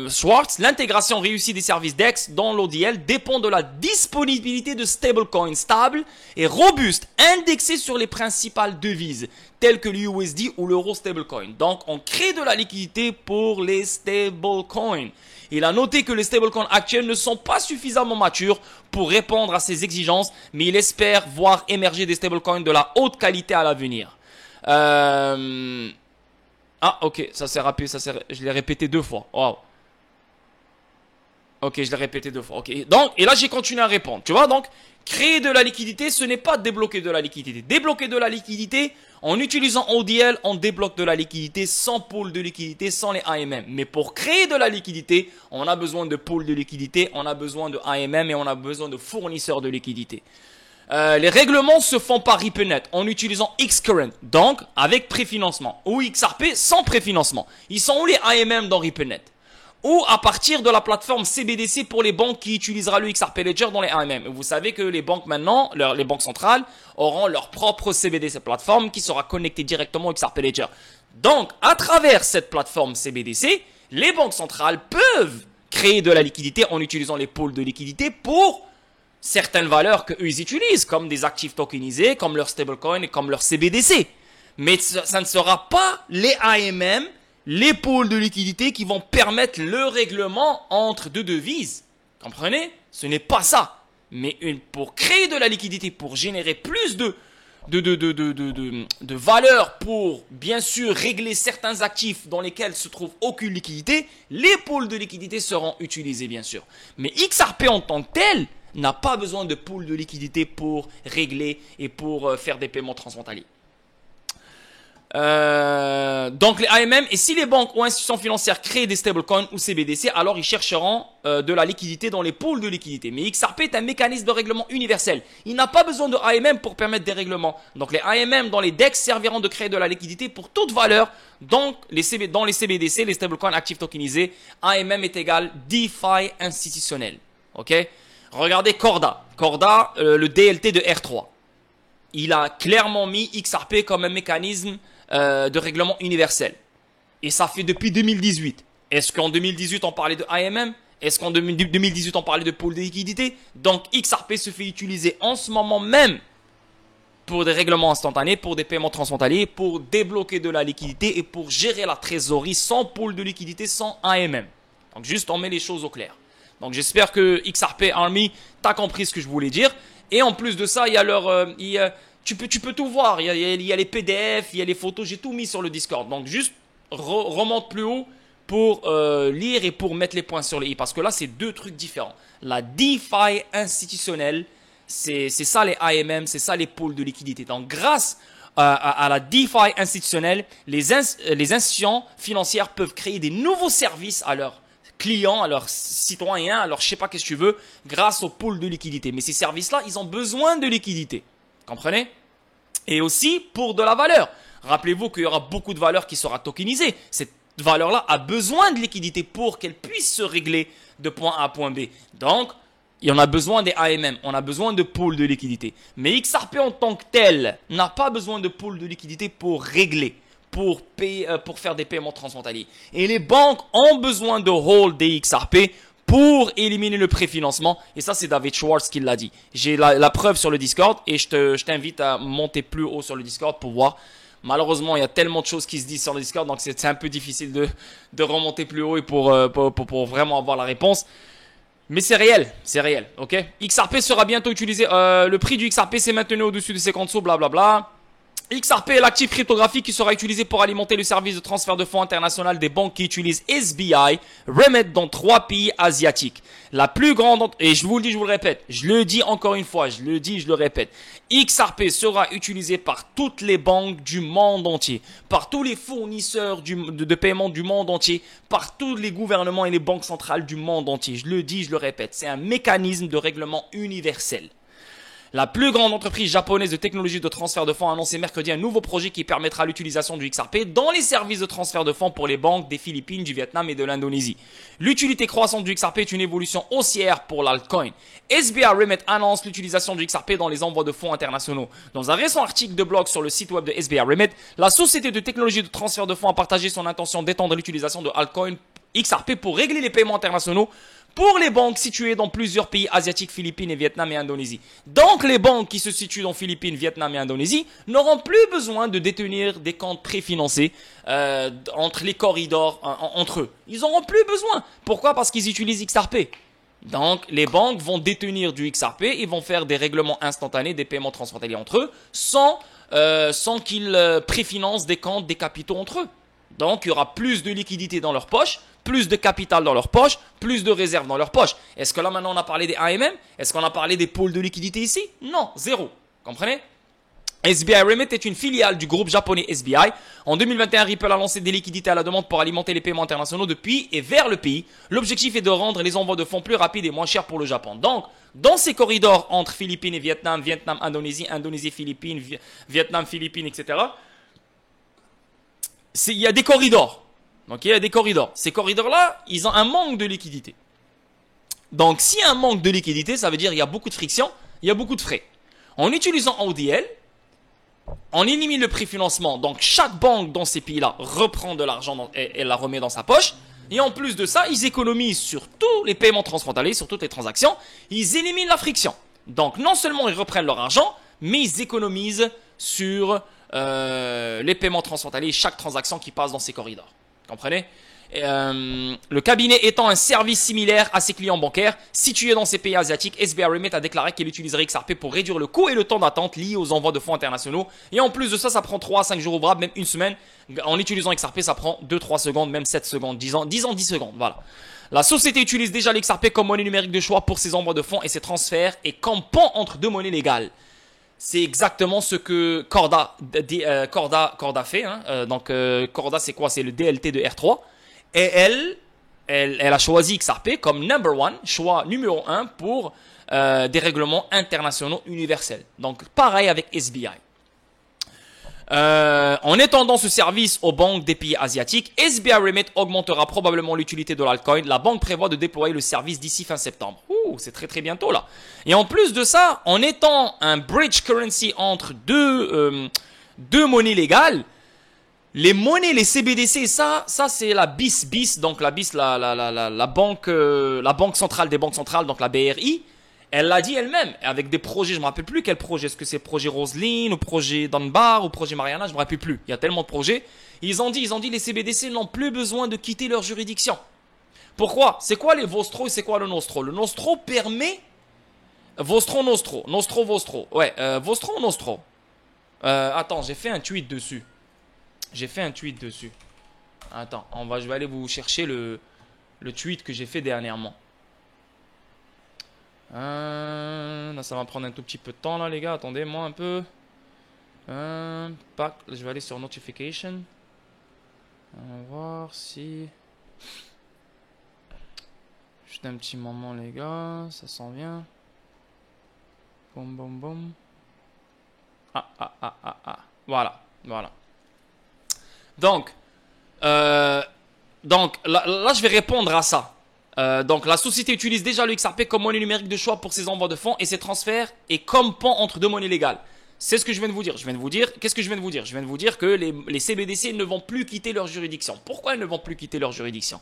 Schwartz, l'intégration réussie des services DEX dans l'ODL dépend de la disponibilité de stablecoins stables et robustes, indexés sur les principales devises, telles que l'USD ou l'euro stablecoin. Donc, on crée de la liquidité pour les stablecoins. Il a noté que les stablecoins actuels ne sont pas suffisamment matures pour répondre à ces exigences, mais il espère voir émerger des stablecoins de la haute qualité à l'avenir. Ah, ok, ça s'est rapide, je l'ai répété 2 fois. Wow. Ok, je l'ai répété 2 fois. Ok, donc, et là, j'ai continué à répondre. Tu vois, donc, créer de la liquidité, ce n'est pas débloquer de la liquidité. Débloquer de la liquidité, en utilisant ODL, on débloque de la liquidité sans pool de liquidité, sans les AMM. Mais pour créer de la liquidité, on a besoin de pool de liquidité, on a besoin de AMM et on a besoin de fournisseurs de liquidité. Les règlements se font par RippleNet en utilisant Xcurrent, donc avec préfinancement, ou XRP sans préfinancement. Ils sont où les AMM dans RippleNet? Ou à partir de la plateforme CBDC pour les banques qui utilisera le XRP Ledger dans les AMM. Vous savez que les banques maintenant, les banques centrales, auront leur propre CBDC plateforme qui sera connectée directement au XRP Ledger. Donc, à travers cette plateforme CBDC, les banques centrales peuvent créer de la liquidité en utilisant les pools de liquidité pour certaines valeurs qu'eux ils utilisent, comme des actifs tokenisés, comme leur stablecoin et comme leur CBDC. Mais ça ne sera pas les AMM, les pools de liquidité qui vont permettre le règlement entre deux devises. Comprenez? Ce n'est pas ça. Mais pour créer de la liquidité, pour générer plus de valeur, pour bien sûr régler certains actifs dans lesquels se trouve aucune liquidité, les pools de liquidité seront utilisés bien sûr. Mais XRP en tant que tel n'a pas besoin de pool de liquidité pour régler et pour faire des paiements transfrontaliers. Donc les AMM, et si les banques ou institutions financières créent des stablecoins ou CBDC, alors ils chercheront de la liquidité dans les pools de liquidité. Mais XRP est un mécanisme de règlement universel. Il n'a pas besoin de AMM pour permettre des règlements. Donc les AMM dans les DEX serviront de créer de la liquidité pour toute valeur. Donc dans les CBDC, les stablecoins actifs tokenisés, AMM est égal DeFi institutionnel. Ok? Regardez Corda. Corda, le DLT de R3. Il a clairement mis XRP comme un mécanisme de règlement universel. Et ça fait depuis 2018. Est-ce qu'en 2018 on parlait de AMM? Est-ce qu'en 2018 on parlait de pool de liquidité? Donc XRP se fait utiliser en ce moment même pour des règlements instantanés, pour des paiements transfrontaliers, pour débloquer de la liquidité et pour gérer la trésorerie sans pool de liquidité, sans AMM. Donc juste on met les choses au clair. Donc j'espère que XRP Army t'as compris ce que je voulais dire. Et en plus de ça, il y a leur, tu peux tout voir. Il y a les PDF, il y a les photos. J'ai tout mis sur le Discord. Donc juste remonte plus haut pour lire et pour mettre les points sur les i. Parce que là, c'est deux trucs différents. La DeFi institutionnelle, c'est ça les AMM, c'est ça les pôles de liquidité. Donc grâce à la DeFi institutionnelle, les institutions financières peuvent créer des nouveaux services à leurs clients, à leurs citoyens, à leurs je sais pas qu'est-ce que tu veux, grâce aux pôles de liquidité. Mais ces services-là, ils ont besoin de liquidité. Comprenez? Et aussi pour de la valeur. Rappelez-vous qu'il y aura beaucoup de valeur qui sera tokenisée. Cette valeur-là a besoin de liquidité pour qu'elle puisse se régler de point A à point B. Donc, il y en a besoin des AMM, on a besoin de pôles de liquidité. Mais XRP en tant que tel n'a pas besoin de pôles de liquidité pour régler, pour payer, pour faire des paiements transfrontaliers. Et les banques ont besoin de hold des XRP pour éliminer le préfinancement. Et ça, c'est David Schwartz qui l'a dit. J'ai la preuve sur le Discord et je t'invite à monter plus haut sur le Discord pour voir. Malheureusement, il y a tellement de choses qui se disent sur le Discord, donc c'est un peu difficile de remonter plus haut et pour vraiment avoir la réponse. Mais c'est réel, ok? XRP sera bientôt utilisé, le prix du XRP s'est maintenu au-dessus de 50 sous, blablabla. XRP est l'actif cryptographique qui sera utilisé pour alimenter le service de transfert de fonds international des banques qui utilisent SBI, Remit dans 3 pays asiatiques. La plus grande, et je vous le dis, je vous le répète, je le dis encore une fois, je le dis, je le répète. XRP sera utilisé par toutes les banques du monde entier, par tous les fournisseurs de paiement du monde entier, par tous les gouvernements et les banques centrales du monde entier. Je le dis, je le répète, c'est un mécanisme de règlement universel. La plus grande entreprise japonaise de technologie de transfert de fonds a annoncé mercredi un nouveau projet qui permettra l'utilisation du XRP dans les services de transfert de fonds pour les banques des Philippines, du Vietnam et de l'Indonésie. L'utilité croissante du XRP est une évolution haussière pour l'altcoin. SBI Remit annonce l'utilisation du XRP dans les envois de fonds internationaux. Dans un récent article de blog sur le site web de SBI Remit, la société de technologie de transfert de fonds a partagé son intention d'étendre l'utilisation de altcoin XRP pour régler les paiements internationaux pour les banques situées dans plusieurs pays asiatiques, Philippines et Vietnam et Indonésie. Donc les banques qui se situent dans Philippines, Vietnam et Indonésie n'auront plus besoin de détenir des comptes préfinancés entre les corridors, entre eux. Ils n'auront plus besoin. Pourquoi? Parce qu'ils utilisent XRP. Donc les banques vont détenir du XRP et vont faire des règlements instantanés, des paiements transfrontaliers entre eux, sans qu'ils préfinancent des comptes, des capitaux entre eux. Donc, il y aura plus de liquidité dans leur poche, plus de capital dans leur poche, plus de réserves dans leur poche. Est-ce que là, maintenant, on a parlé des AMM? Est-ce qu'on a parlé des pôles de liquidité ici? Non, zéro. Comprenez? SBI Remit est une filiale du groupe japonais SBI. En 2021, Ripple a lancé des liquidités à la demande pour alimenter les paiements internationaux depuis et vers le pays. L'objectif est de rendre les envois de fonds plus rapides et moins chers pour le Japon. Donc, dans ces corridors entre Philippines et Vietnam, Vietnam, Indonésie, Indonésie, Philippines, Vietnam, Philippines, etc., il y a des corridors. Donc, il y a des corridors. Ces corridors-là, ils ont un manque de liquidité. Donc, s'il y a un manque de liquidité, ça veut dire qu'il y a beaucoup de friction, il y a beaucoup de frais. En utilisant ODL, on élimine le préfinancement. Donc, chaque banque dans ces pays-là reprend de l'argent et la remet dans sa poche. Et en plus de ça, ils économisent sur tous les paiements transfrontaliers, sur toutes les transactions. Ils éliminent la friction. Donc, non seulement ils reprennent leur argent, mais ils économisent sur les paiements transfrontaliers, chaque transaction qui passe dans ces corridors. Comprenez? Le cabinet étant un service similaire à ses clients bancaires situés dans ces pays asiatiques, SBI Remit a déclaré qu'il utiliserait XRP pour réduire le coût et le temps d'attente liés aux envois de fonds internationaux. Et en plus de ça, ça prend 3 à 5 jours ouvrables, même une semaine. En utilisant XRP, ça prend 2-3 secondes, même 7 secondes, 10 secondes. Voilà. La société utilise déjà l'XRP comme monnaie numérique de choix pour ses envois de fonds et ses transferts et comme pont entre deux monnaies légales. C'est exactement ce que Corda fait. Hein. Donc Corda, c'est quoi? C'est le DLT de R3. Et elle a choisi XRP comme choix numéro 1 pour des règlements internationaux universels. Donc pareil avec SBI. En étendant ce service aux banques des pays asiatiques, SBI Remit augmentera probablement l'utilité de l'altcoin. La banque prévoit de déployer le service d'ici fin septembre. Ouh, c'est très très bientôt là. Et en plus de ça, en étant un bridge currency entre deux monnaies légales, les monnaies, les CBDC, ça c'est la BIS, donc la BIS, la banque centrale des banques centrales, donc la BRI. Elle l'a dit elle-même, avec des projets, je me rappelle plus quel projet, est-ce que c'est projet Roseline, ou projet Dunbar, ou projet Mariana, je me rappelle plus. Il y a tellement de projets. Ils ont dit, les CBDC n'ont plus besoin de quitter leur juridiction. Pourquoi? C'est quoi les Vostro et c'est quoi le Nostro? Le Nostro permet... Vostro, Nostro. Nostro, Vostro. Ouais, Vostro ou Nostro? Attends, j'ai fait un tweet dessus. Attends, je vais aller vous chercher le tweet que j'ai fait dernièrement. Là, ça va prendre un tout petit peu de temps, là, les gars. Attendez-moi un peu. Je vais aller sur Notification. On va voir si... Juste un petit moment, les gars. Ça s'en vient. Boum, boum, boum. Voilà. Donc là, je vais répondre à ça. Donc, la société utilise déjà le XRP comme monnaie numérique de choix pour ses envois de fonds et ses transferts et comme pont entre deux monnaies légales. C'est ce que je viens de vous dire. Qu'est-ce que je viens de vous dire? Je viens de vous dire que les CBDC ne vont plus quitter leur juridiction. Pourquoi elles ne vont plus quitter leur juridiction?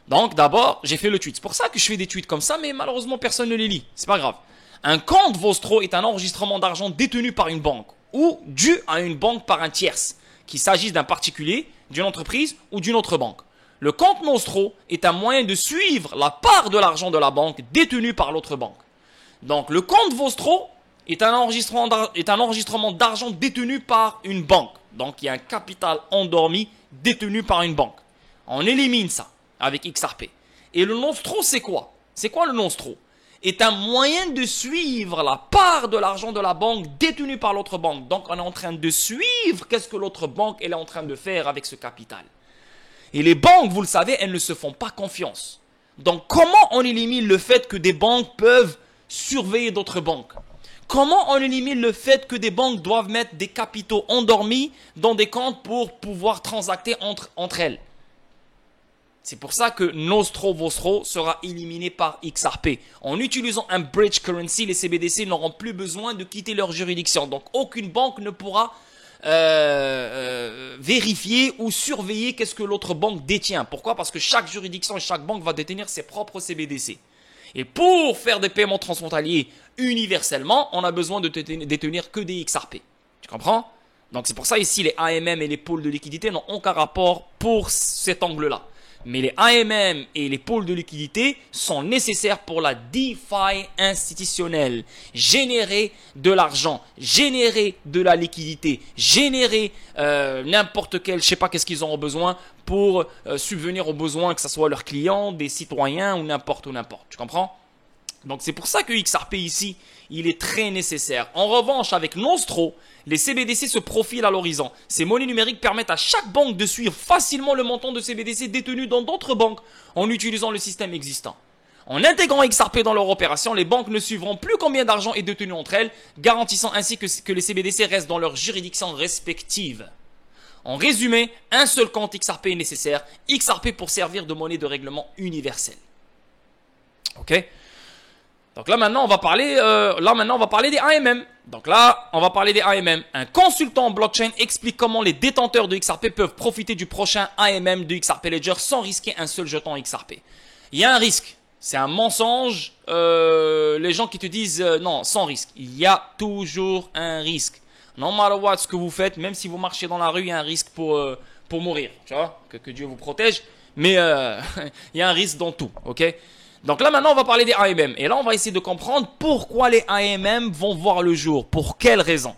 Donc, d'abord, j'ai fait le tweet. C'est pour ça que je fais des tweets comme ça, mais malheureusement, personne ne les lit. C'est pas grave. Un compte Vostro est un enregistrement d'argent détenu par une banque ou dû à une banque par un tierce, qu'il s'agisse d'un particulier, d'une entreprise ou d'une autre banque. Le compte Nostro est un moyen de suivre la part de l'argent de la banque détenue par l'autre banque. Donc, le compte Vostro est un enregistrement d'argent détenu par une banque. Donc, il y a un capital endormi détenu par une banque. On élimine ça avec XRP. Et le Nostro, c'est quoi? C'est quoi le Nostro? Est un moyen de suivre la part de l'argent de la banque détenue par l'autre banque. Donc, on est en train de suivre qu'est-ce que l'autre banque elle est en train de faire avec ce capital. Et les banques, vous le savez, elles ne se font pas confiance. Donc, comment on élimine le fait que des banques peuvent surveiller d'autres banques? Comment on élimine le fait que des banques doivent mettre des capitaux endormis dans des comptes pour pouvoir transacter entre elles? C'est pour ça que Nostro Vostro sera éliminé par XRP. En utilisant un bridge currency, les CBDC n'auront plus besoin de quitter leur juridiction. Donc, aucune banque ne pourra vérifier ou surveiller qu'est-ce que l'autre banque détient. Pourquoi? Parce que chaque juridiction et chaque banque va détenir ses propres CBDC. Et pour faire des paiements transfrontaliers universellement, on a besoin de détenir que des XRP. Tu comprends? Donc c'est pour ça ici les AMM et les pôles de liquidité n'ont aucun rapport pour cet angle-là. Mais les AMM et les pôles de liquidité sont nécessaires pour la DeFi institutionnelle. Générer de l'argent, générer de la liquidité, générer n'importe quel, je sais pas qu'est-ce qu'ils auront besoin pour subvenir aux besoins, que ce soit leurs clients, des citoyens ou n'importe. Tu comprends? Donc c'est pour ça que XRP ici, il est très nécessaire. En revanche, avec Nostro, les CBDC se profilent à l'horizon. Ces monnaies numériques permettent à chaque banque de suivre facilement le montant de CBDC détenu dans d'autres banques en utilisant le système existant. En intégrant XRP dans leur opération, les banques ne suivront plus combien d'argent est détenu entre elles, garantissant ainsi que les CBDC restent dans leurs juridictions respectives. En résumé, un seul compte XRP est nécessaire, XRP pour servir de monnaie de règlement universelle. Ok? Donc là maintenant on va parler des AMM. Donc là, on va parler des AMM. Un consultant en blockchain explique comment les détenteurs de XRP peuvent profiter du prochain AMM de XRP Ledger sans risquer un seul jeton XRP. Il y a un risque. C'est un mensonge. Les gens qui te disent non, sans risque. Il y a toujours un risque. No matter what ce que vous faites, même si vous marchez dans la rue, il y a un risque pour mourir. Tu vois, que Dieu vous protège. Mais il y a un risque dans tout. Ok? Donc là maintenant on va parler des AMM et là on va essayer de comprendre pourquoi les AMM vont voir le jour, pour quelles raisons.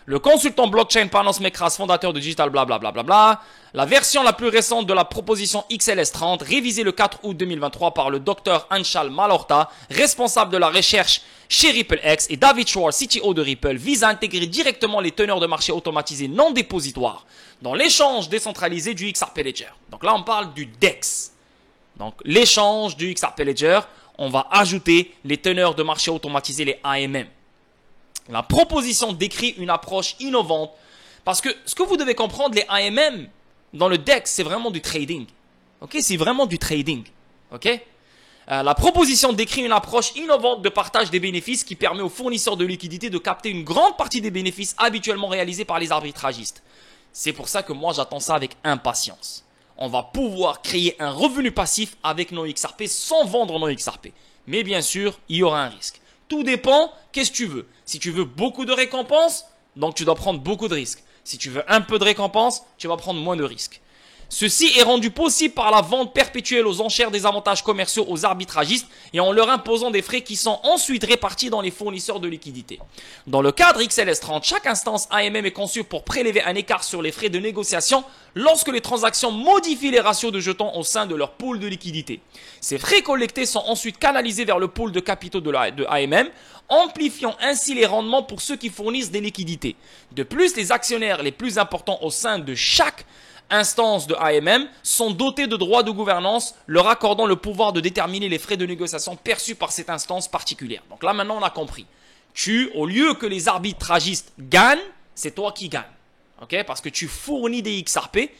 Le consultant blockchain Panos Mekras, fondateur de Digital blablabla, la version la plus récente de la proposition XLS30, révisée le 4 août 2023 par le Dr Anshal Malhotra, responsable de la recherche chez RippleX, et David Schwartz, CTO de Ripple, vise à intégrer directement les teneurs de marché automatisés non dépositoires dans l'échange décentralisé du XRP Ledger. Donc là on parle du DEX. Donc, l'échange du XRP Ledger, on va ajouter les teneurs de marché automatisés, les AMM. La proposition décrit une approche innovante parce que ce que vous devez comprendre, les AMM dans le DEX, c'est vraiment du trading. Ok, c'est vraiment du trading. Ok, la proposition décrit une approche innovante de partage des bénéfices qui permet aux fournisseurs de liquidités de capter une grande partie des bénéfices habituellement réalisés par les arbitragistes. C'est pour ça que moi, j'attends ça avec impatience. On va pouvoir créer un revenu passif avec nos XRP sans vendre nos XRP. Mais bien sûr, il y aura un risque. Tout dépend, qu'est-ce que tu veux. Si tu veux beaucoup de récompenses, donc tu dois prendre beaucoup de risques. Si tu veux un peu de récompenses, tu vas prendre moins de risques. Ceci est rendu possible par la vente perpétuelle aux enchères des avantages commerciaux aux arbitragistes et en leur imposant des frais qui sont ensuite répartis dans les fournisseurs de liquidités. Dans le cadre XLS30, chaque instance AMM est conçue pour prélever un écart sur les frais de négociation lorsque les transactions modifient les ratios de jetons au sein de leur pool de liquidités. Ces frais collectés sont ensuite canalisés vers le pool de capitaux de AMM, amplifiant ainsi les rendements pour ceux qui fournissent des liquidités. De plus, les actionnaires les plus importants au sein de chaque instances de AMM sont dotées de droits de gouvernance, leur accordant le pouvoir de déterminer les frais de négociation perçus par cette instance particulière. Donc là, maintenant, on a compris. Au lieu que les arbitragistes gagnent, c'est toi qui gagnes. Okay? Parce que tu fournis des XRP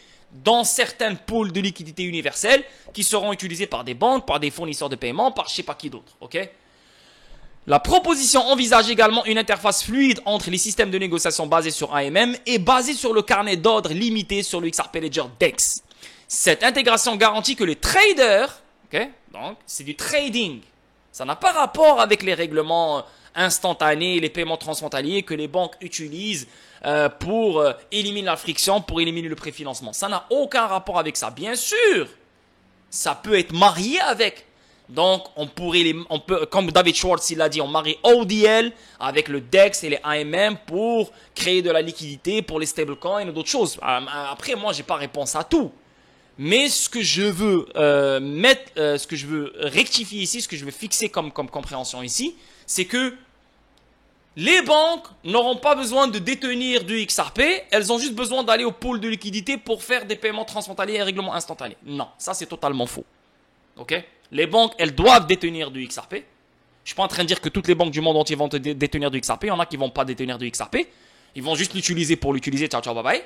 dans certains pools de liquidités universelles qui seront utilisés par des banques, par des fournisseurs de paiement, par je sais pas qui d'autre. Okay? La proposition envisage également une interface fluide entre les systèmes de négociation basés sur AMM et basés sur le carnet d'ordre limité sur le XRP Ledger DEX. Cette intégration garantit que les traders, donc c'est du trading, ça n'a pas rapport avec les règlements instantanés, les paiements transfrontaliers que les banques utilisent pour éliminer la friction, pour éliminer le préfinancement. Ça n'a aucun rapport avec ça. Bien sûr, ça peut être marié avec. Donc, on peut, comme David Schwartz il a dit, on marie ODL avec le DEX et les AMM pour créer de la liquidité pour les stablecoins et d'autres choses. Après, moi, j'ai pas réponse à tout. Mais ce que je veux ce que je veux rectifier ici, ce que je veux fixer comme compréhension ici, c'est que les banques n'auront pas besoin de détenir du XRP, elles ont juste besoin d'aller au pool de liquidité pour faire des paiements transfrontaliers et règlements instantanés. Non, ça c'est totalement faux. Ok? Les banques, elles doivent détenir du XRP. Je suis pas en train de dire que toutes les banques du monde entier vont détenir du XRP. Il y en a qui vont pas détenir du XRP. Ils vont juste l'utiliser pour l'utiliser. Ciao, ciao, bye bye.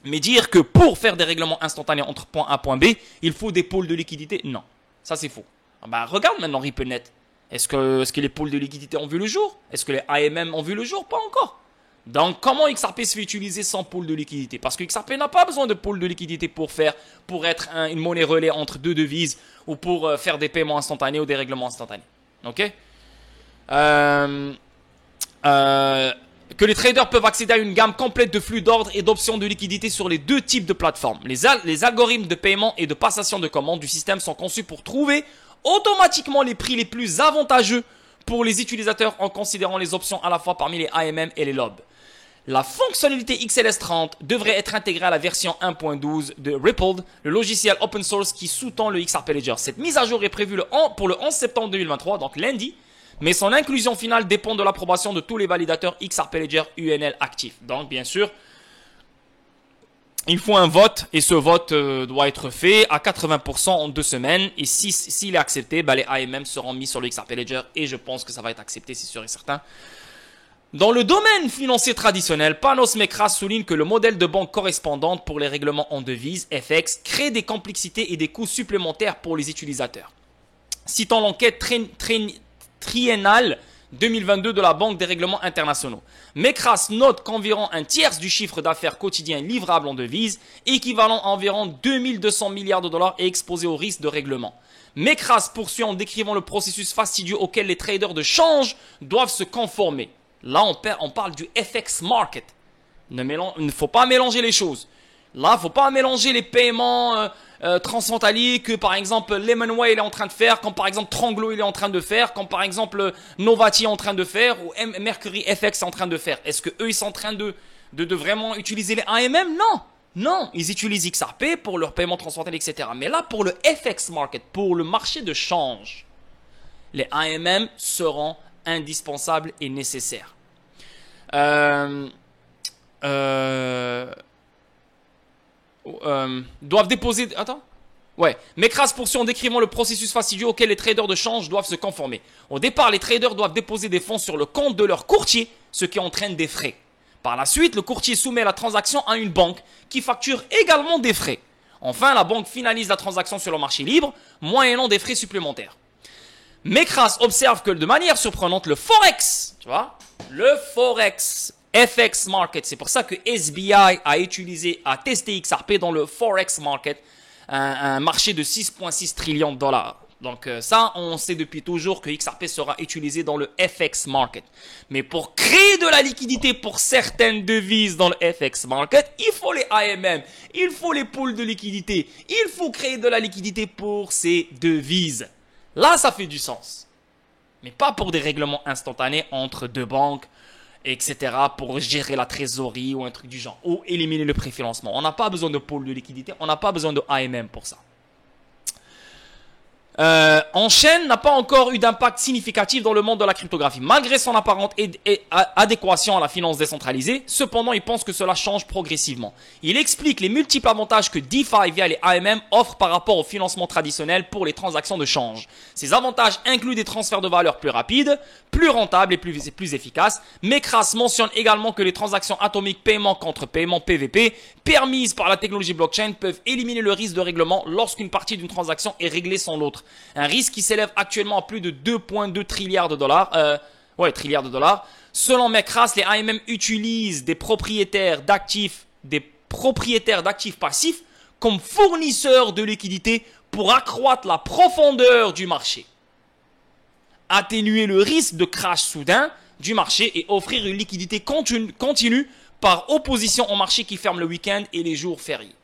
Mais dire que pour faire des règlements instantanés entre point A et point B, il faut des pools de liquidité, non. Ça, c'est faux. Regarde maintenant RippleNet. Est-ce que les pools de liquidité ont vu le jour? Est-ce que les AMM ont vu le jour? Pas encore. Donc, comment XRP se fait utiliser sans pool de liquidité? Parce que XRP n'a pas besoin de pool de liquidité pour être une monnaie relais entre deux devises ou pour faire des paiements instantanés ou des règlements instantanés. Ok? Que les traders peuvent accéder à une gamme complète de flux d'ordre et d'options de liquidité sur les deux types de plateformes. Les algorithmes de paiement et de passation de commandes du système sont conçus pour trouver automatiquement les prix les plus avantageux pour les utilisateurs en considérant les options à la fois parmi les AMM et les LOB. La fonctionnalité XLS30 devrait être intégrée à la version 1.12 de Rippled, le logiciel open source qui sous-tend le XRP Ledger. Cette mise à jour est prévue pour le 11 septembre 2023, donc lundi, mais son inclusion finale dépend de l'approbation de tous les validateurs XRP Ledger UNL actifs. Donc, bien sûr, il faut un vote et ce vote doit être fait à 80% en 2 semaines. Et s'il est accepté, les AMM seront mis sur le XRP Ledger et je pense que ça va être accepté, c'est sûr et certain. Dans le domaine financier traditionnel, Panos Mekras souligne que le modèle de banque correspondante pour les règlements en devises, FX, crée des complexités et des coûts supplémentaires pour les utilisateurs. Citant l'enquête triennale 2022 de la Banque des règlements internationaux. Mekras note qu'environ un tiers du chiffre d'affaires quotidien livrable en devises, équivalent à environ 2200 milliards de dollars, est exposé au risque de règlement. Mekras poursuit en décrivant le processus fastidieux auquel les traders de change doivent se conformer. Là, on parle du FX market. Il ne faut pas mélanger les choses. Là, il ne faut pas mélanger les paiements transfrontaliers que, par exemple, Lemonway il est en train de faire, comme par exemple Tranglo il est en train de faire, comme par exemple Novati est en train de faire, ou Mercury FX est en train de faire. Est-ce que eux ils sont en train de vraiment utiliser les AMM? Non. Non, ils utilisent XRP pour leur paiement transfrontalier, etc. Mais là, pour le FX market, pour le marché de change, les AMM seront indispensables et nécessaires. Doivent déposer... Attends. Ouais. Mekras poursuit en décrivant le processus fastidieux auquel les traders de change doivent se conformer. Au départ, les traders doivent déposer des fonds sur le compte de leur courtier, ce qui entraîne des frais. Par la suite, le courtier soumet la transaction à une banque qui facture également des frais. Enfin, la banque finalise la transaction sur le marché libre, moyennant des frais supplémentaires. Mekras observe que de manière surprenante, le Forex, tu vois, le Forex, FX market, c'est pour ça que SBI a testé XRP dans le Forex market, un marché de 6,6 trillions de dollars. Donc ça, on sait depuis toujours que XRP sera utilisé dans le FX market. Mais pour créer de la liquidité pour certaines devises dans le FX market, il faut les AMM, il faut les pools de liquidité, il faut créer de la liquidité pour ces devises. Là, ça fait du sens. Mais pas pour des règlements instantanés entre deux banques, etc. pour gérer la trésorerie ou un truc du genre. Ou éliminer le préfinancement. On n'a pas besoin de pôle de liquidité, on n'a pas besoin de AMM pour ça. On-chain n'a pas encore eu d'impact significatif dans le monde de la cryptographie. Malgré son apparente adéquation à la finance décentralisée, cependant, il pense que cela change progressivement. Il explique les multiples avantages que DeFi via les AMM offre par rapport au financement traditionnel pour les transactions de change. Ces avantages incluent des transferts de valeur plus rapides, plus rentables et plus efficaces. Mekras mentionne également que les transactions atomiques paiement contre paiement PVP permises par la technologie blockchain peuvent éliminer le risque de règlement lorsqu'une partie d'une transaction est réglée sans l'autre. Un risque qui s'élève actuellement à plus de 2,2 trilliards de dollars. Trilliards de dollars. Selon Mekras, les AMM utilisent des propriétaires d'actifs passifs comme fournisseurs de liquidités pour accroître la profondeur du marché, atténuer le risque de crash soudain du marché et offrir une liquidité continue par opposition au marché qui ferme le week-end et les jours fériés.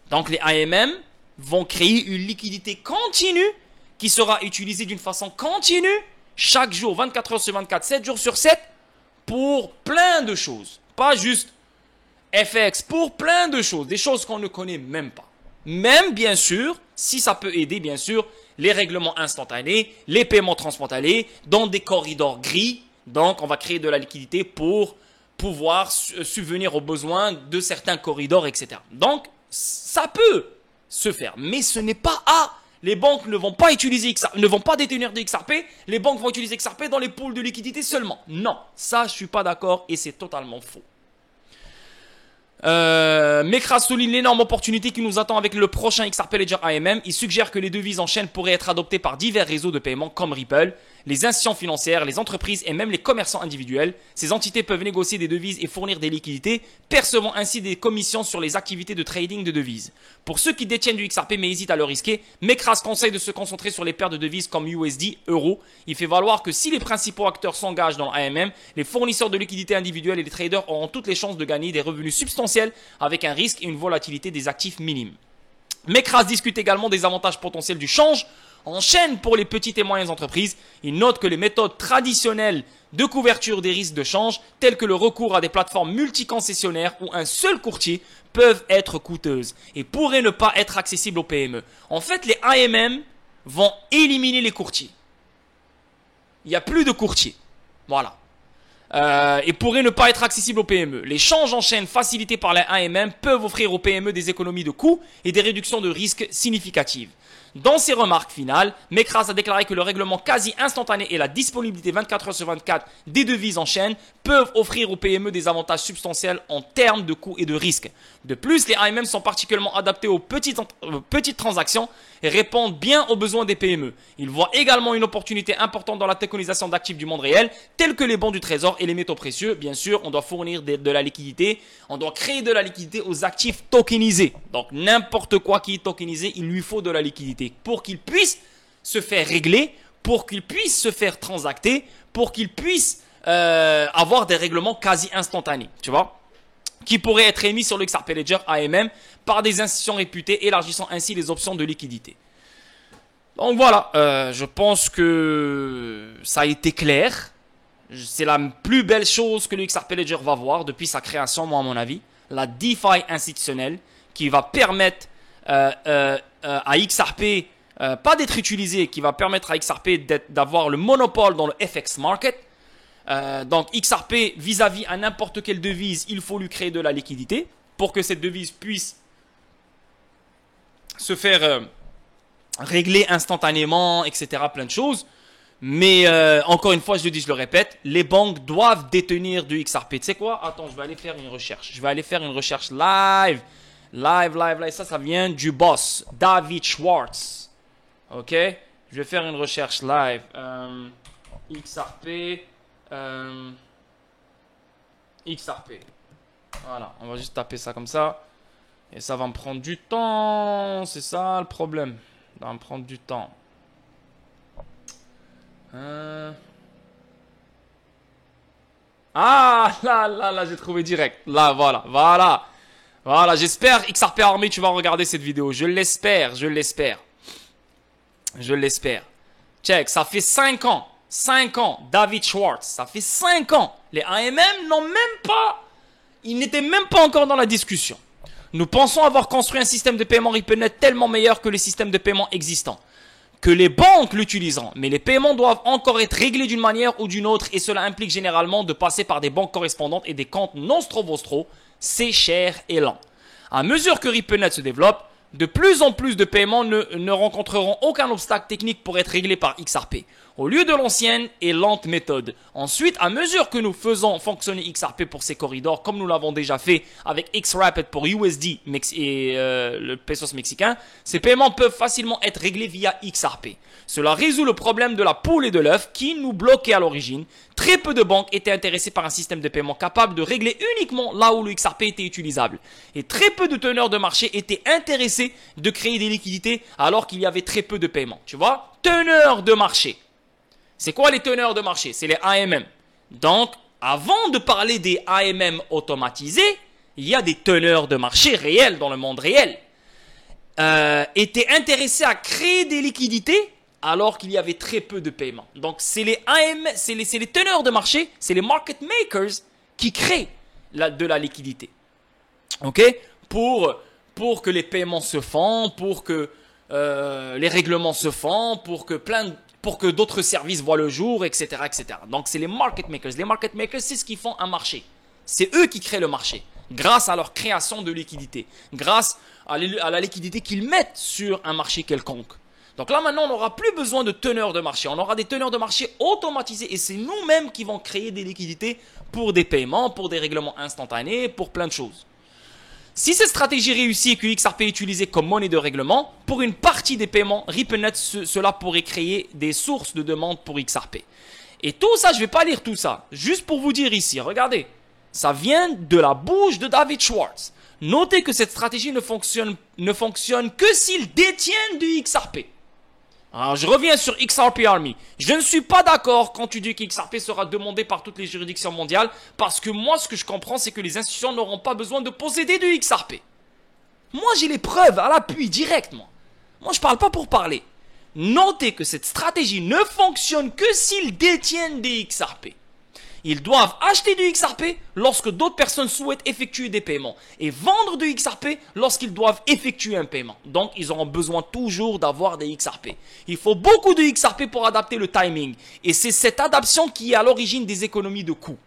Donc les AMM vont créer une liquidité continue qui sera utilisée d'une façon continue chaque jour, 24 heures sur 24, 7 jours sur 7 pour plein de choses. Pas juste FX, pour plein de choses, des choses qu'on ne connaît même pas. Même bien sûr, si ça peut aider bien sûr, les règlements instantanés, les paiements transfrontaliers dans des corridors gris. Donc on va créer de la liquidité pour pouvoir subvenir aux besoins de certains corridors, etc. Donc ça peut se faire, mais ce n'est pas les banques ne vont pas utiliser XRP, ne vont pas détenir de XRP, les banques vont utiliser XRP dans les pools de liquidité seulement. Non, ça je suis pas d'accord et c'est totalement faux. Mekras souligne l'énorme opportunité qui nous attend avec le prochain XRP Ledger AMM. Il suggère que les devises en chaîne pourraient être adoptées par divers réseaux de paiement comme Ripple, les institutions financières, les entreprises et même les commerçants individuels. Ces entités peuvent négocier des devises et fournir des liquidités, percevant ainsi des commissions sur les activités de trading de devises. Pour ceux qui détiennent du XRP mais hésitent à le risquer, Mekras conseille de se concentrer sur les paires de devises comme USD, euro. Il fait valoir que si les principaux acteurs s'engagent dans l'AMM, les fournisseurs de liquidités individuels et les traders auront toutes les chances de gagner des revenus substantiels avec un risque et une volatilité des actifs minimes. Mekras discute également des avantages potentiels du change en chaîne pour les petites et moyennes entreprises. Il note que les méthodes traditionnelles de couverture des risques de change, telles que le recours à des plateformes multiconcessionnaires ou un seul courtier, peuvent être coûteuses et pourraient ne pas être accessibles aux PME. En fait, les AMM vont éliminer les courtiers. Il n'y a plus de courtiers. Voilà. Et pourraient ne pas être accessibles aux PME. Les changes en chaîne facilités par les AMM peuvent offrir aux PME des économies de coûts et des réductions de risques significatives. Dans ses remarques finales, Mekras a déclaré que le règlement quasi instantané et la disponibilité 24 heures sur 24 des devises en chaîne peuvent offrir aux PME des avantages substantiels en termes de coûts et de risques. De plus, les AMM sont particulièrement adaptés aux petites transactions et répondent bien aux besoins des PME. Ils voient également une opportunité importante dans la tokenisation d'actifs du monde réel, tels que les bons du trésor et les métaux précieux. Bien sûr, on doit fournir de la liquidité, on doit créer de la liquidité aux actifs tokenisés. Donc n'importe quoi qui est tokenisé, il lui faut de la liquidité pour qu'il puisse se faire régler, pour qu'il puisse se faire transacter, pour qu'il puisse avoir des règlements quasi instantanés, tu vois, qui pourraient être émis sur le XRP Ledger AMM par des institutions réputées, élargissant ainsi les options de liquidité. Donc voilà, je pense que ça a été clair. C'est la plus belle chose que le XRP Ledger va voir depuis sa création, moi à mon avis. La DeFi institutionnelle qui va permettre à XRP, pas d'être utilisé, qui va permettre à XRP d'avoir le monopole dans le FX market. Donc XRP vis-à-vis à n'importe quelle devise, il faut lui créer de la liquidité pour que cette devise puisse se faire régler instantanément, etc. Plein de choses. Mais encore une fois, je le dis, je le répète, les banques doivent détenir du XRP. Tu sais quoi? Attends, je vais aller faire une recherche. Je vais aller faire une recherche live. Ça vient du boss, David Schwartz. Ok? Je vais faire une recherche live. XRP. XRP. Voilà, on va juste taper ça comme ça. Et ça va me prendre du temps. C'est ça le problème. Ça va me prendre du temps. Ah, là, j'ai trouvé direct. Là, voilà. Voilà, j'espère, XRP Army, tu vas regarder cette vidéo. Je l'espère. Check, ça fait 5 ans. 5 ans, David Schwartz. Ça fait 5 ans. Les AMM n'ont même pas... Ils n'étaient même pas encore dans la discussion. Nous pensons avoir construit un système de paiement RippleNet tellement meilleur que les systèmes de paiement existants, que les banques l'utiliseront, mais les paiements doivent encore être réglés d'une manière ou d'une autre et cela implique généralement de passer par des banques correspondantes et des comptes non Strovostro. C'est cher et lent. À mesure que RippleNet se développe, de plus en plus de paiements ne rencontreront aucun obstacle technique pour être réglés par XRP, au lieu de l'ancienne et lente méthode. Ensuite, à mesure que nous faisons fonctionner XRP pour ces corridors, comme nous l'avons déjà fait avec XRapid pour USD et le pesos mexicain, ces paiements peuvent facilement être réglés via XRP. Cela résout le problème de la poule et de l'œuf qui nous bloquait à l'origine. Très peu de banques étaient intéressées par un système de paiement capable de régler uniquement là où le XRP était utilisable. Et très peu de teneurs de marché étaient intéressés de créer des liquidités alors qu'il y avait très peu de paiements. Tu vois? Teneurs de marché. C'est quoi les teneurs de marché? C'est les AMM. Donc, avant de parler des AMM automatisés, il y a des teneurs de marché réels dans le monde réel. Étaient intéressés à créer des liquidités alors qu'il y avait très peu de paiements. Donc, c'est les AMM, c'est les teneurs de marché, c'est les market makers qui créent de la liquidité. Ok? Pour que les paiements se font, pour que les règlements se font, pour que d'autres services voient le jour, etc., etc. Donc, c'est les market makers. Les market makers, c'est ce qui font un marché. C'est eux qui créent le marché, grâce à leur création de liquidité, grâce à la liquidité qu'ils mettent sur un marché quelconque. Donc là, maintenant, on n'aura plus besoin de teneurs de marché. On aura des teneurs de marché automatisés et c'est nous-mêmes qui vont créer des liquidités pour des paiements, pour des règlements instantanés, pour plein de choses. Si cette stratégie réussit et que XRP est utilisé comme monnaie de règlement, pour une partie des paiements, RippleNet, cela pourrait créer des sources de demande pour XRP. Et tout ça, je ne vais pas lire tout ça, juste pour vous dire ici, regardez, ça vient de la bouche de David Schwartz. Notez que cette stratégie ne fonctionne que s'ils détiennent du XRP. Alors, je reviens sur XRP Army. Je ne suis pas d'accord quand tu dis que XRP sera demandé par toutes les juridictions mondiales parce que moi, ce que je comprends, c'est que les institutions n'auront pas besoin de posséder du XRP. Moi, j'ai les preuves à l'appui directement. Moi, je parle pas pour parler. Notez que cette stratégie ne fonctionne que s'ils détiennent des XRP. Ils doivent acheter du XRP lorsque d'autres personnes souhaitent effectuer des paiements et vendre du XRP lorsqu'ils doivent effectuer un paiement. Donc, ils auront besoin toujours d'avoir des XRP. Il faut beaucoup de XRP pour adapter le timing. Et c'est cette adaptation qui est à l'origine des économies de coûts.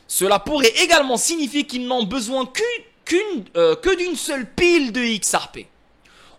Cela pourrait également signifier qu'ils n'ont besoin que d'une seule pile de XRP.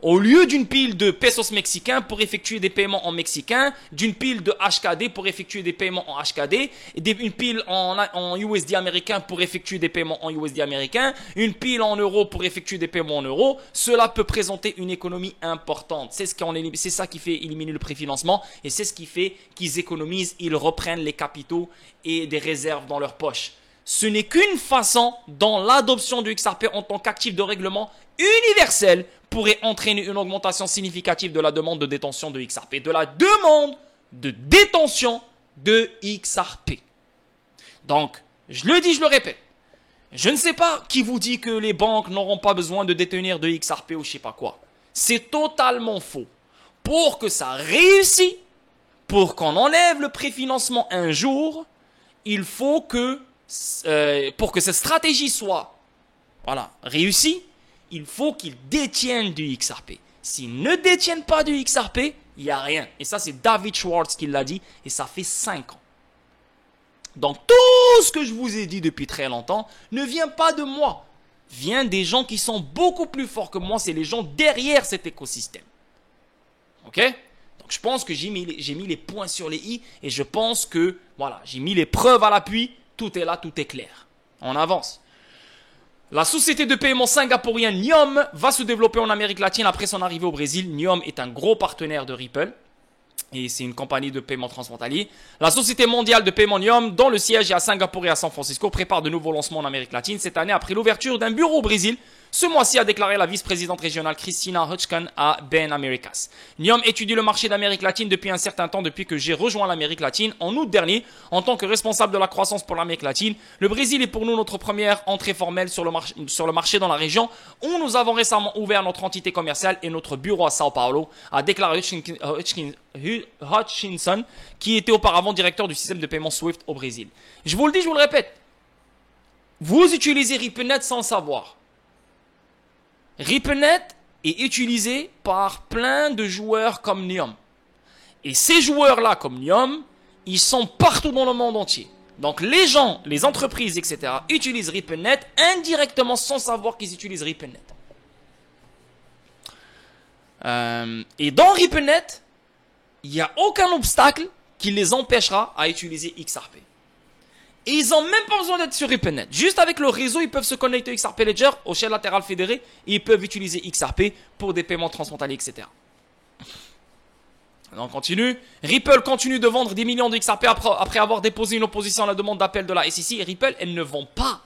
Au lieu d'une pile de pesos mexicains pour effectuer des paiements en mexicain, d'une pile de HKD pour effectuer des paiements en HKD, une pile en USD américain pour effectuer des paiements en USD américain, une pile en euros pour effectuer des paiements en euros, cela peut présenter une économie importante. C'est ça qui fait éliminer le préfinancement et c'est ce qui fait qu'ils économisent, ils reprennent les capitaux et des réserves dans leur poche. Ce n'est qu'une façon dont l'adoption du XRP en tant qu'actif de règlement universel pourrait entraîner une augmentation significative de la demande de détention de XRP. De la demande de détention de XRP. Donc, je le dis, je le répète. Je ne sais pas qui vous dit que les banques n'auront pas besoin de détenir de XRP ou je sais pas quoi. C'est totalement faux. Pour que ça réussisse, pour qu'on enlève le préfinancement un jour, il faut que pour que cette stratégie soit réussie, il faut qu'ils détiennent du XRP. S'ils ne détiennent pas du XRP, il n'y a rien. Et ça, c'est David Schwartz qui l'a dit et ça fait 5 ans. Donc, tout ce que je vous ai dit depuis très longtemps ne vient pas de moi. Vient des gens qui sont beaucoup plus forts que moi. C'est les gens derrière cet écosystème. Ok ? Donc, je pense que j'ai mis les points sur les i et je pense que, j'ai mis les preuves à l'appui. Tout est là, tout est clair. On avance. La société de paiement singapourienne Nium va se développer en Amérique latine après son arrivée au Brésil. Nium est un gros partenaire de Ripple et c'est une compagnie de paiement transfrontalier. La société mondiale de paiement Nium, dont le siège est à Singapour et à San Francisco, prépare de nouveaux lancements en Amérique latine cette année après l'ouverture d'un bureau au Brésil. Ce mois-ci, a déclaré la vice-présidente régionale Christina Hodgkin à Ben Americas. NIOM étudie le marché d'Amérique latine depuis un certain temps, depuis que j'ai rejoint l'Amérique latine en août dernier, en tant que responsable de la croissance pour l'Amérique latine. Le Brésil est pour nous notre première entrée formelle sur le marché dans la région, où nous avons récemment ouvert notre entité commerciale et notre bureau à Sao Paulo, a déclaré Hutchinson, qui était auparavant directeur du système de paiement SWIFT au Brésil. Je vous le dis, je vous le répète. Vous utilisez RippleNet sans le savoir. RippleNet est utilisé par plein de joueurs comme NIOM. Et ces joueurs-là, comme NIOM, ils sont partout dans le monde entier. Donc les gens, les entreprises, etc. utilisent RippleNet indirectement sans savoir qu'ils utilisent RippleNet. Et dans RippleNet, il n'y a aucun obstacle qui les empêchera à utiliser XRP. Et ils n'ont même pas besoin d'être sur RippleNet. Juste avec le réseau, ils peuvent se connecter au XRP Ledger, au chaîne latérale fédérée, et ils peuvent utiliser XRP pour des paiements transfrontaliers, etc. On continue. Ripple continue de vendre 10 millions de XRP après avoir déposé une opposition à la demande d'appel de la SEC. Et Ripple, elles ne vont pas.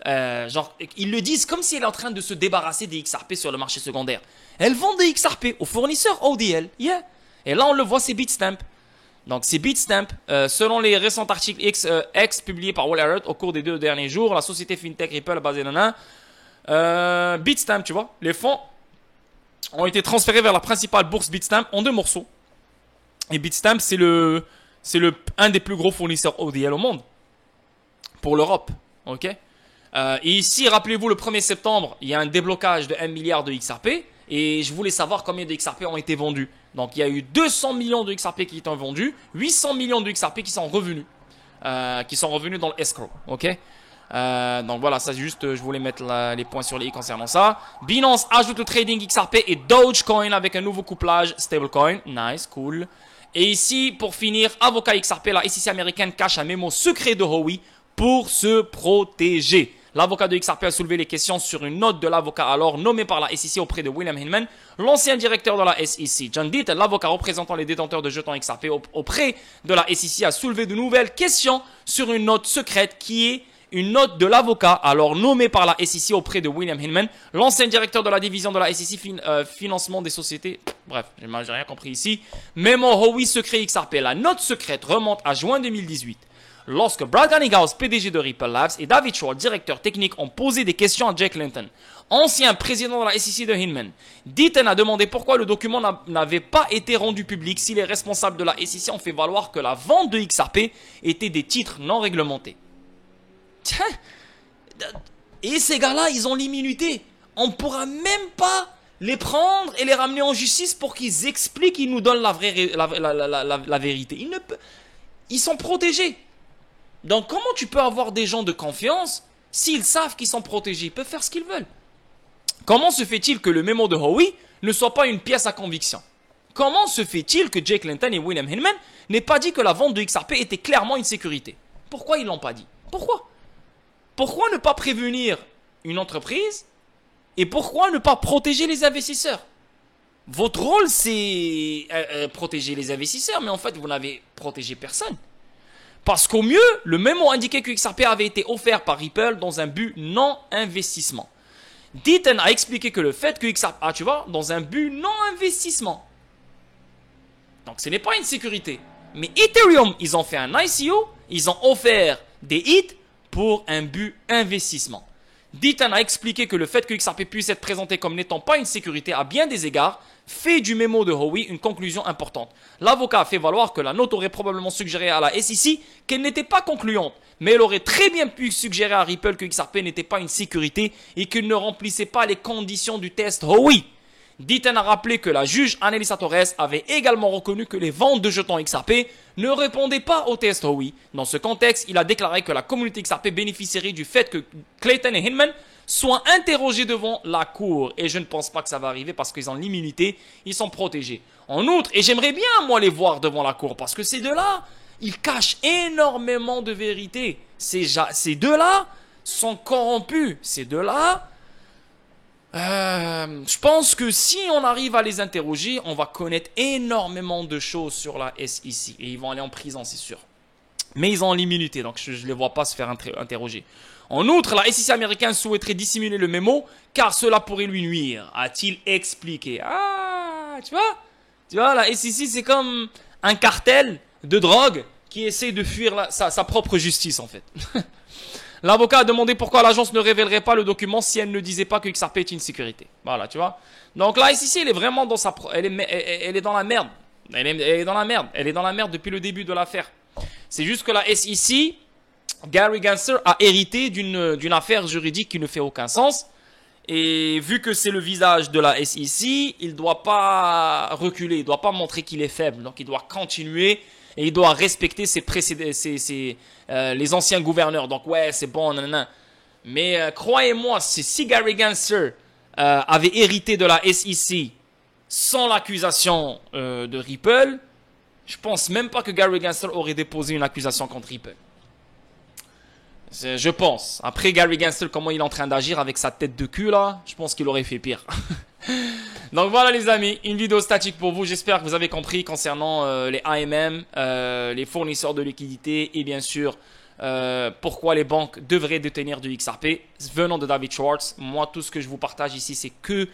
Ils le disent comme si elle est en train de se débarrasser des XRP sur le marché secondaire. Elles vendent des XRP aux fournisseurs ODL. Yeah. Et là, on le voit, c'est Bitstamp. Donc, c'est Bitstamp. Selon les récents articles X publiés par Wallet au cours des 2 derniers jours, la société FinTech Ripple basée dans Bitstamp, tu vois, les fonds ont été transférés vers la principale bourse Bitstamp en 2 morceaux. Et Bitstamp, c'est un des plus gros fournisseurs ODL au monde. Pour l'Europe. Ok. Et ici, rappelez-vous, le 1er septembre, il y a un déblocage de 1 milliard de XRP. Et je voulais savoir combien de XRP ont été vendus. Donc, il y a eu 200 millions de XRP qui ont vendus, 800 millions de XRP qui sont revenus. Qui sont revenus dans le escrow. Ok. Donc voilà, ça juste, je voulais mettre les points sur les i concernant ça. Binance ajoute le trading XRP et Dogecoin avec un nouveau couplage stablecoin. Nice, cool. Et ici, pour finir, avocat XRP, la SEC américaine cache un mémo secret de Huawei pour se protéger. L'avocat de XRP a soulevé les questions sur une note de l'avocat alors nommé par la SEC auprès de William Hinman, l'ancien directeur de la SEC. John Deet, l'avocat représentant les détenteurs de jetons XRP auprès de la SEC, a soulevé de nouvelles questions sur une note secrète qui est une note de l'avocat alors nommé par la SEC auprès de William Hinman, l'ancien directeur de la division de la SEC financement des sociétés. Bref, j'ai rien compris ici. Mémo Huawei secret XRP. La note secrète remonte à juin 2018. Lorsque Brad Garlinghouse, PDG de Ripple Labs, et David Schwartz, directeur technique, ont posé des questions à Jack Layton, ancien président de la SEC de Hinman, Deaton a demandé pourquoi le document n'avait pas été rendu public si les responsables de la SEC ont fait valoir que la vente de XRP était des titres non réglementés. Tiens, et ces gars-là, ils ont l'immunité. On ne pourra même pas les prendre et les ramener en justice pour qu'ils expliquent, ils nous donnent la vérité. Ils sont protégés. Donc comment tu peux avoir des gens de confiance s'ils savent qu'ils sont protégés? Ils peuvent faire ce qu'ils veulent. Comment se fait-il que le mémo de Huawei ne soit pas une pièce à conviction? Comment se fait-il que Jake Layton et William Hinman n'aient pas dit que la vente de XRP était clairement une sécurité? Pourquoi ils ne l'ont pas dit? Pourquoi ne pas prévenir une entreprise? Et pourquoi ne pas protéger les investisseurs? Votre rôle, c'est protéger les investisseurs, mais en fait, vous n'avez protégé personne. Parce qu'au mieux, le mémo indiquait que XRP avait été offert par Ripple dans un but non-investissement. Deaton a expliqué que le fait que XRP, tu vois, dans un but non-investissement. Donc ce n'est pas une sécurité. Mais Ethereum, ils ont fait un ICO, ils ont offert des hits pour un but investissement. Deaton a expliqué que le fait que XRP puisse être présenté comme n'étant pas une sécurité à bien des égards fait du mémo de Huawei une conclusion importante. L'avocat a fait valoir que la note aurait probablement suggéré à la SEC qu'elle n'était pas concluante, mais elle aurait très bien pu suggérer à Ripple que XRP n'était pas une sécurité et qu'il ne remplissait pas les conditions du test Huawei. Deaton a rappelé que la juge Annelisa Torres avait également reconnu que les ventes de jetons XRP ne répondaient pas au test Huawei. Dans ce contexte, il a déclaré que la communauté XRP bénéficierait du fait que Clayton et Hinman soient interrogés devant la cour. Et je ne pense pas que ça va arriver parce qu'ils ont l'immunité, ils sont protégés. En outre, et j'aimerais bien moi les voir devant la cour parce que ces deux-là, ils cachent énormément de vérité. Ces deux-là sont corrompus. Ces deux-là... je pense que si on arrive à les interroger, on va connaître énormément de choses sur la SEC et ils vont aller en prison, c'est sûr. Mais ils ont l'immunité, donc je ne les vois pas se faire interroger. En outre, la SEC américaine souhaiterait dissimuler le mémo, car cela pourrait lui nuire, a-t-il expliqué. Ah, tu vois, la SEC, c'est comme un cartel de drogue qui essaie de fuir sa propre justice, en fait. L'avocat a demandé pourquoi l'agence ne révélerait pas le document si elle ne disait pas que XRP est une sécurité. Voilà, tu vois. Donc la SEC, elle est vraiment dans elle est dans la merde. Elle est dans la merde. Elle est dans la merde depuis le début de l'affaire. C'est juste que la SEC, Gary Gensler a hérité d'une affaire juridique qui ne fait aucun sens. Et vu que c'est le visage de la SEC, il doit pas reculer, il doit pas montrer qu'il est faible. Donc il doit continuer et il doit respecter les anciens gouverneurs. Donc ouais, c'est bon, nanana. Mais croyez-moi, si Gary Gensler avait hérité de la SEC sans l'accusation de Ripple, je pense même pas que Gary Gensler aurait déposé une accusation contre Ripple. Je pense. Après Gary Gensler, comment il est en train d'agir avec sa tête de cul là, je pense qu'il aurait fait pire. Donc voilà les amis, une vidéo statique pour vous. J'espère que vous avez compris concernant les AMM, les fournisseurs de liquidités et bien sûr pourquoi les banques devraient détenir du XRP venant de David Schwartz. Moi, tout ce que je vous partage ici, c'est que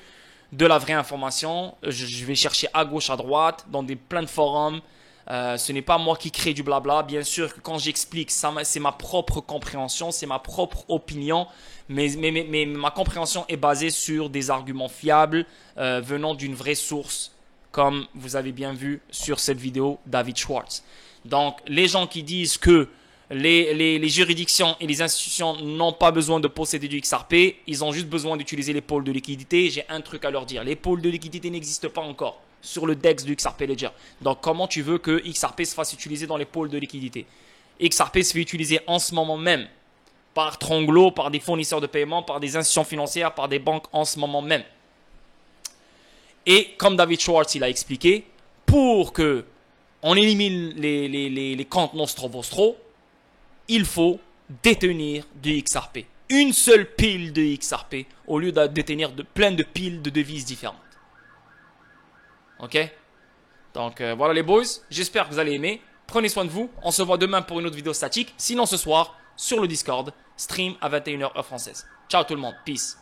de la vraie information. Je vais chercher à gauche, à droite, dans plein de forums. Ce n'est pas moi qui crée du blabla. Bien sûr que quand j'explique, c'est ma propre compréhension, c'est ma propre opinion. Mais ma compréhension est basée sur des arguments fiables venant d'une vraie source, comme vous avez bien vu sur cette vidéo, David Schwartz. Donc, les gens qui disent que les juridictions et les institutions n'ont pas besoin de posséder du XRP, ils ont juste besoin d'utiliser les pôles de liquidité. J'ai un truc à leur dire. Les pôles de liquidité n'existent pas encore sur le DEX du XRP Ledger. Donc, comment tu veux que XRP se fasse utiliser dans les pôles de liquidité? XRP se fait utiliser en ce moment même par Tronglo, par des fournisseurs de paiement, par des institutions financières, par des banques en ce moment même. Et comme David Schwartz il a expliqué, pour que on élimine les comptes nostro-vostro, il faut détenir du XRP. Une seule pile de XRP au lieu de détenir plein de piles de devises différentes. Ok? Donc voilà les boys, j'espère que vous allez aimer. Prenez soin de vous, on se voit demain pour une autre vidéo statique. Sinon ce soir, sur le Discord, stream à 21h heure française. Ciao tout le monde, peace.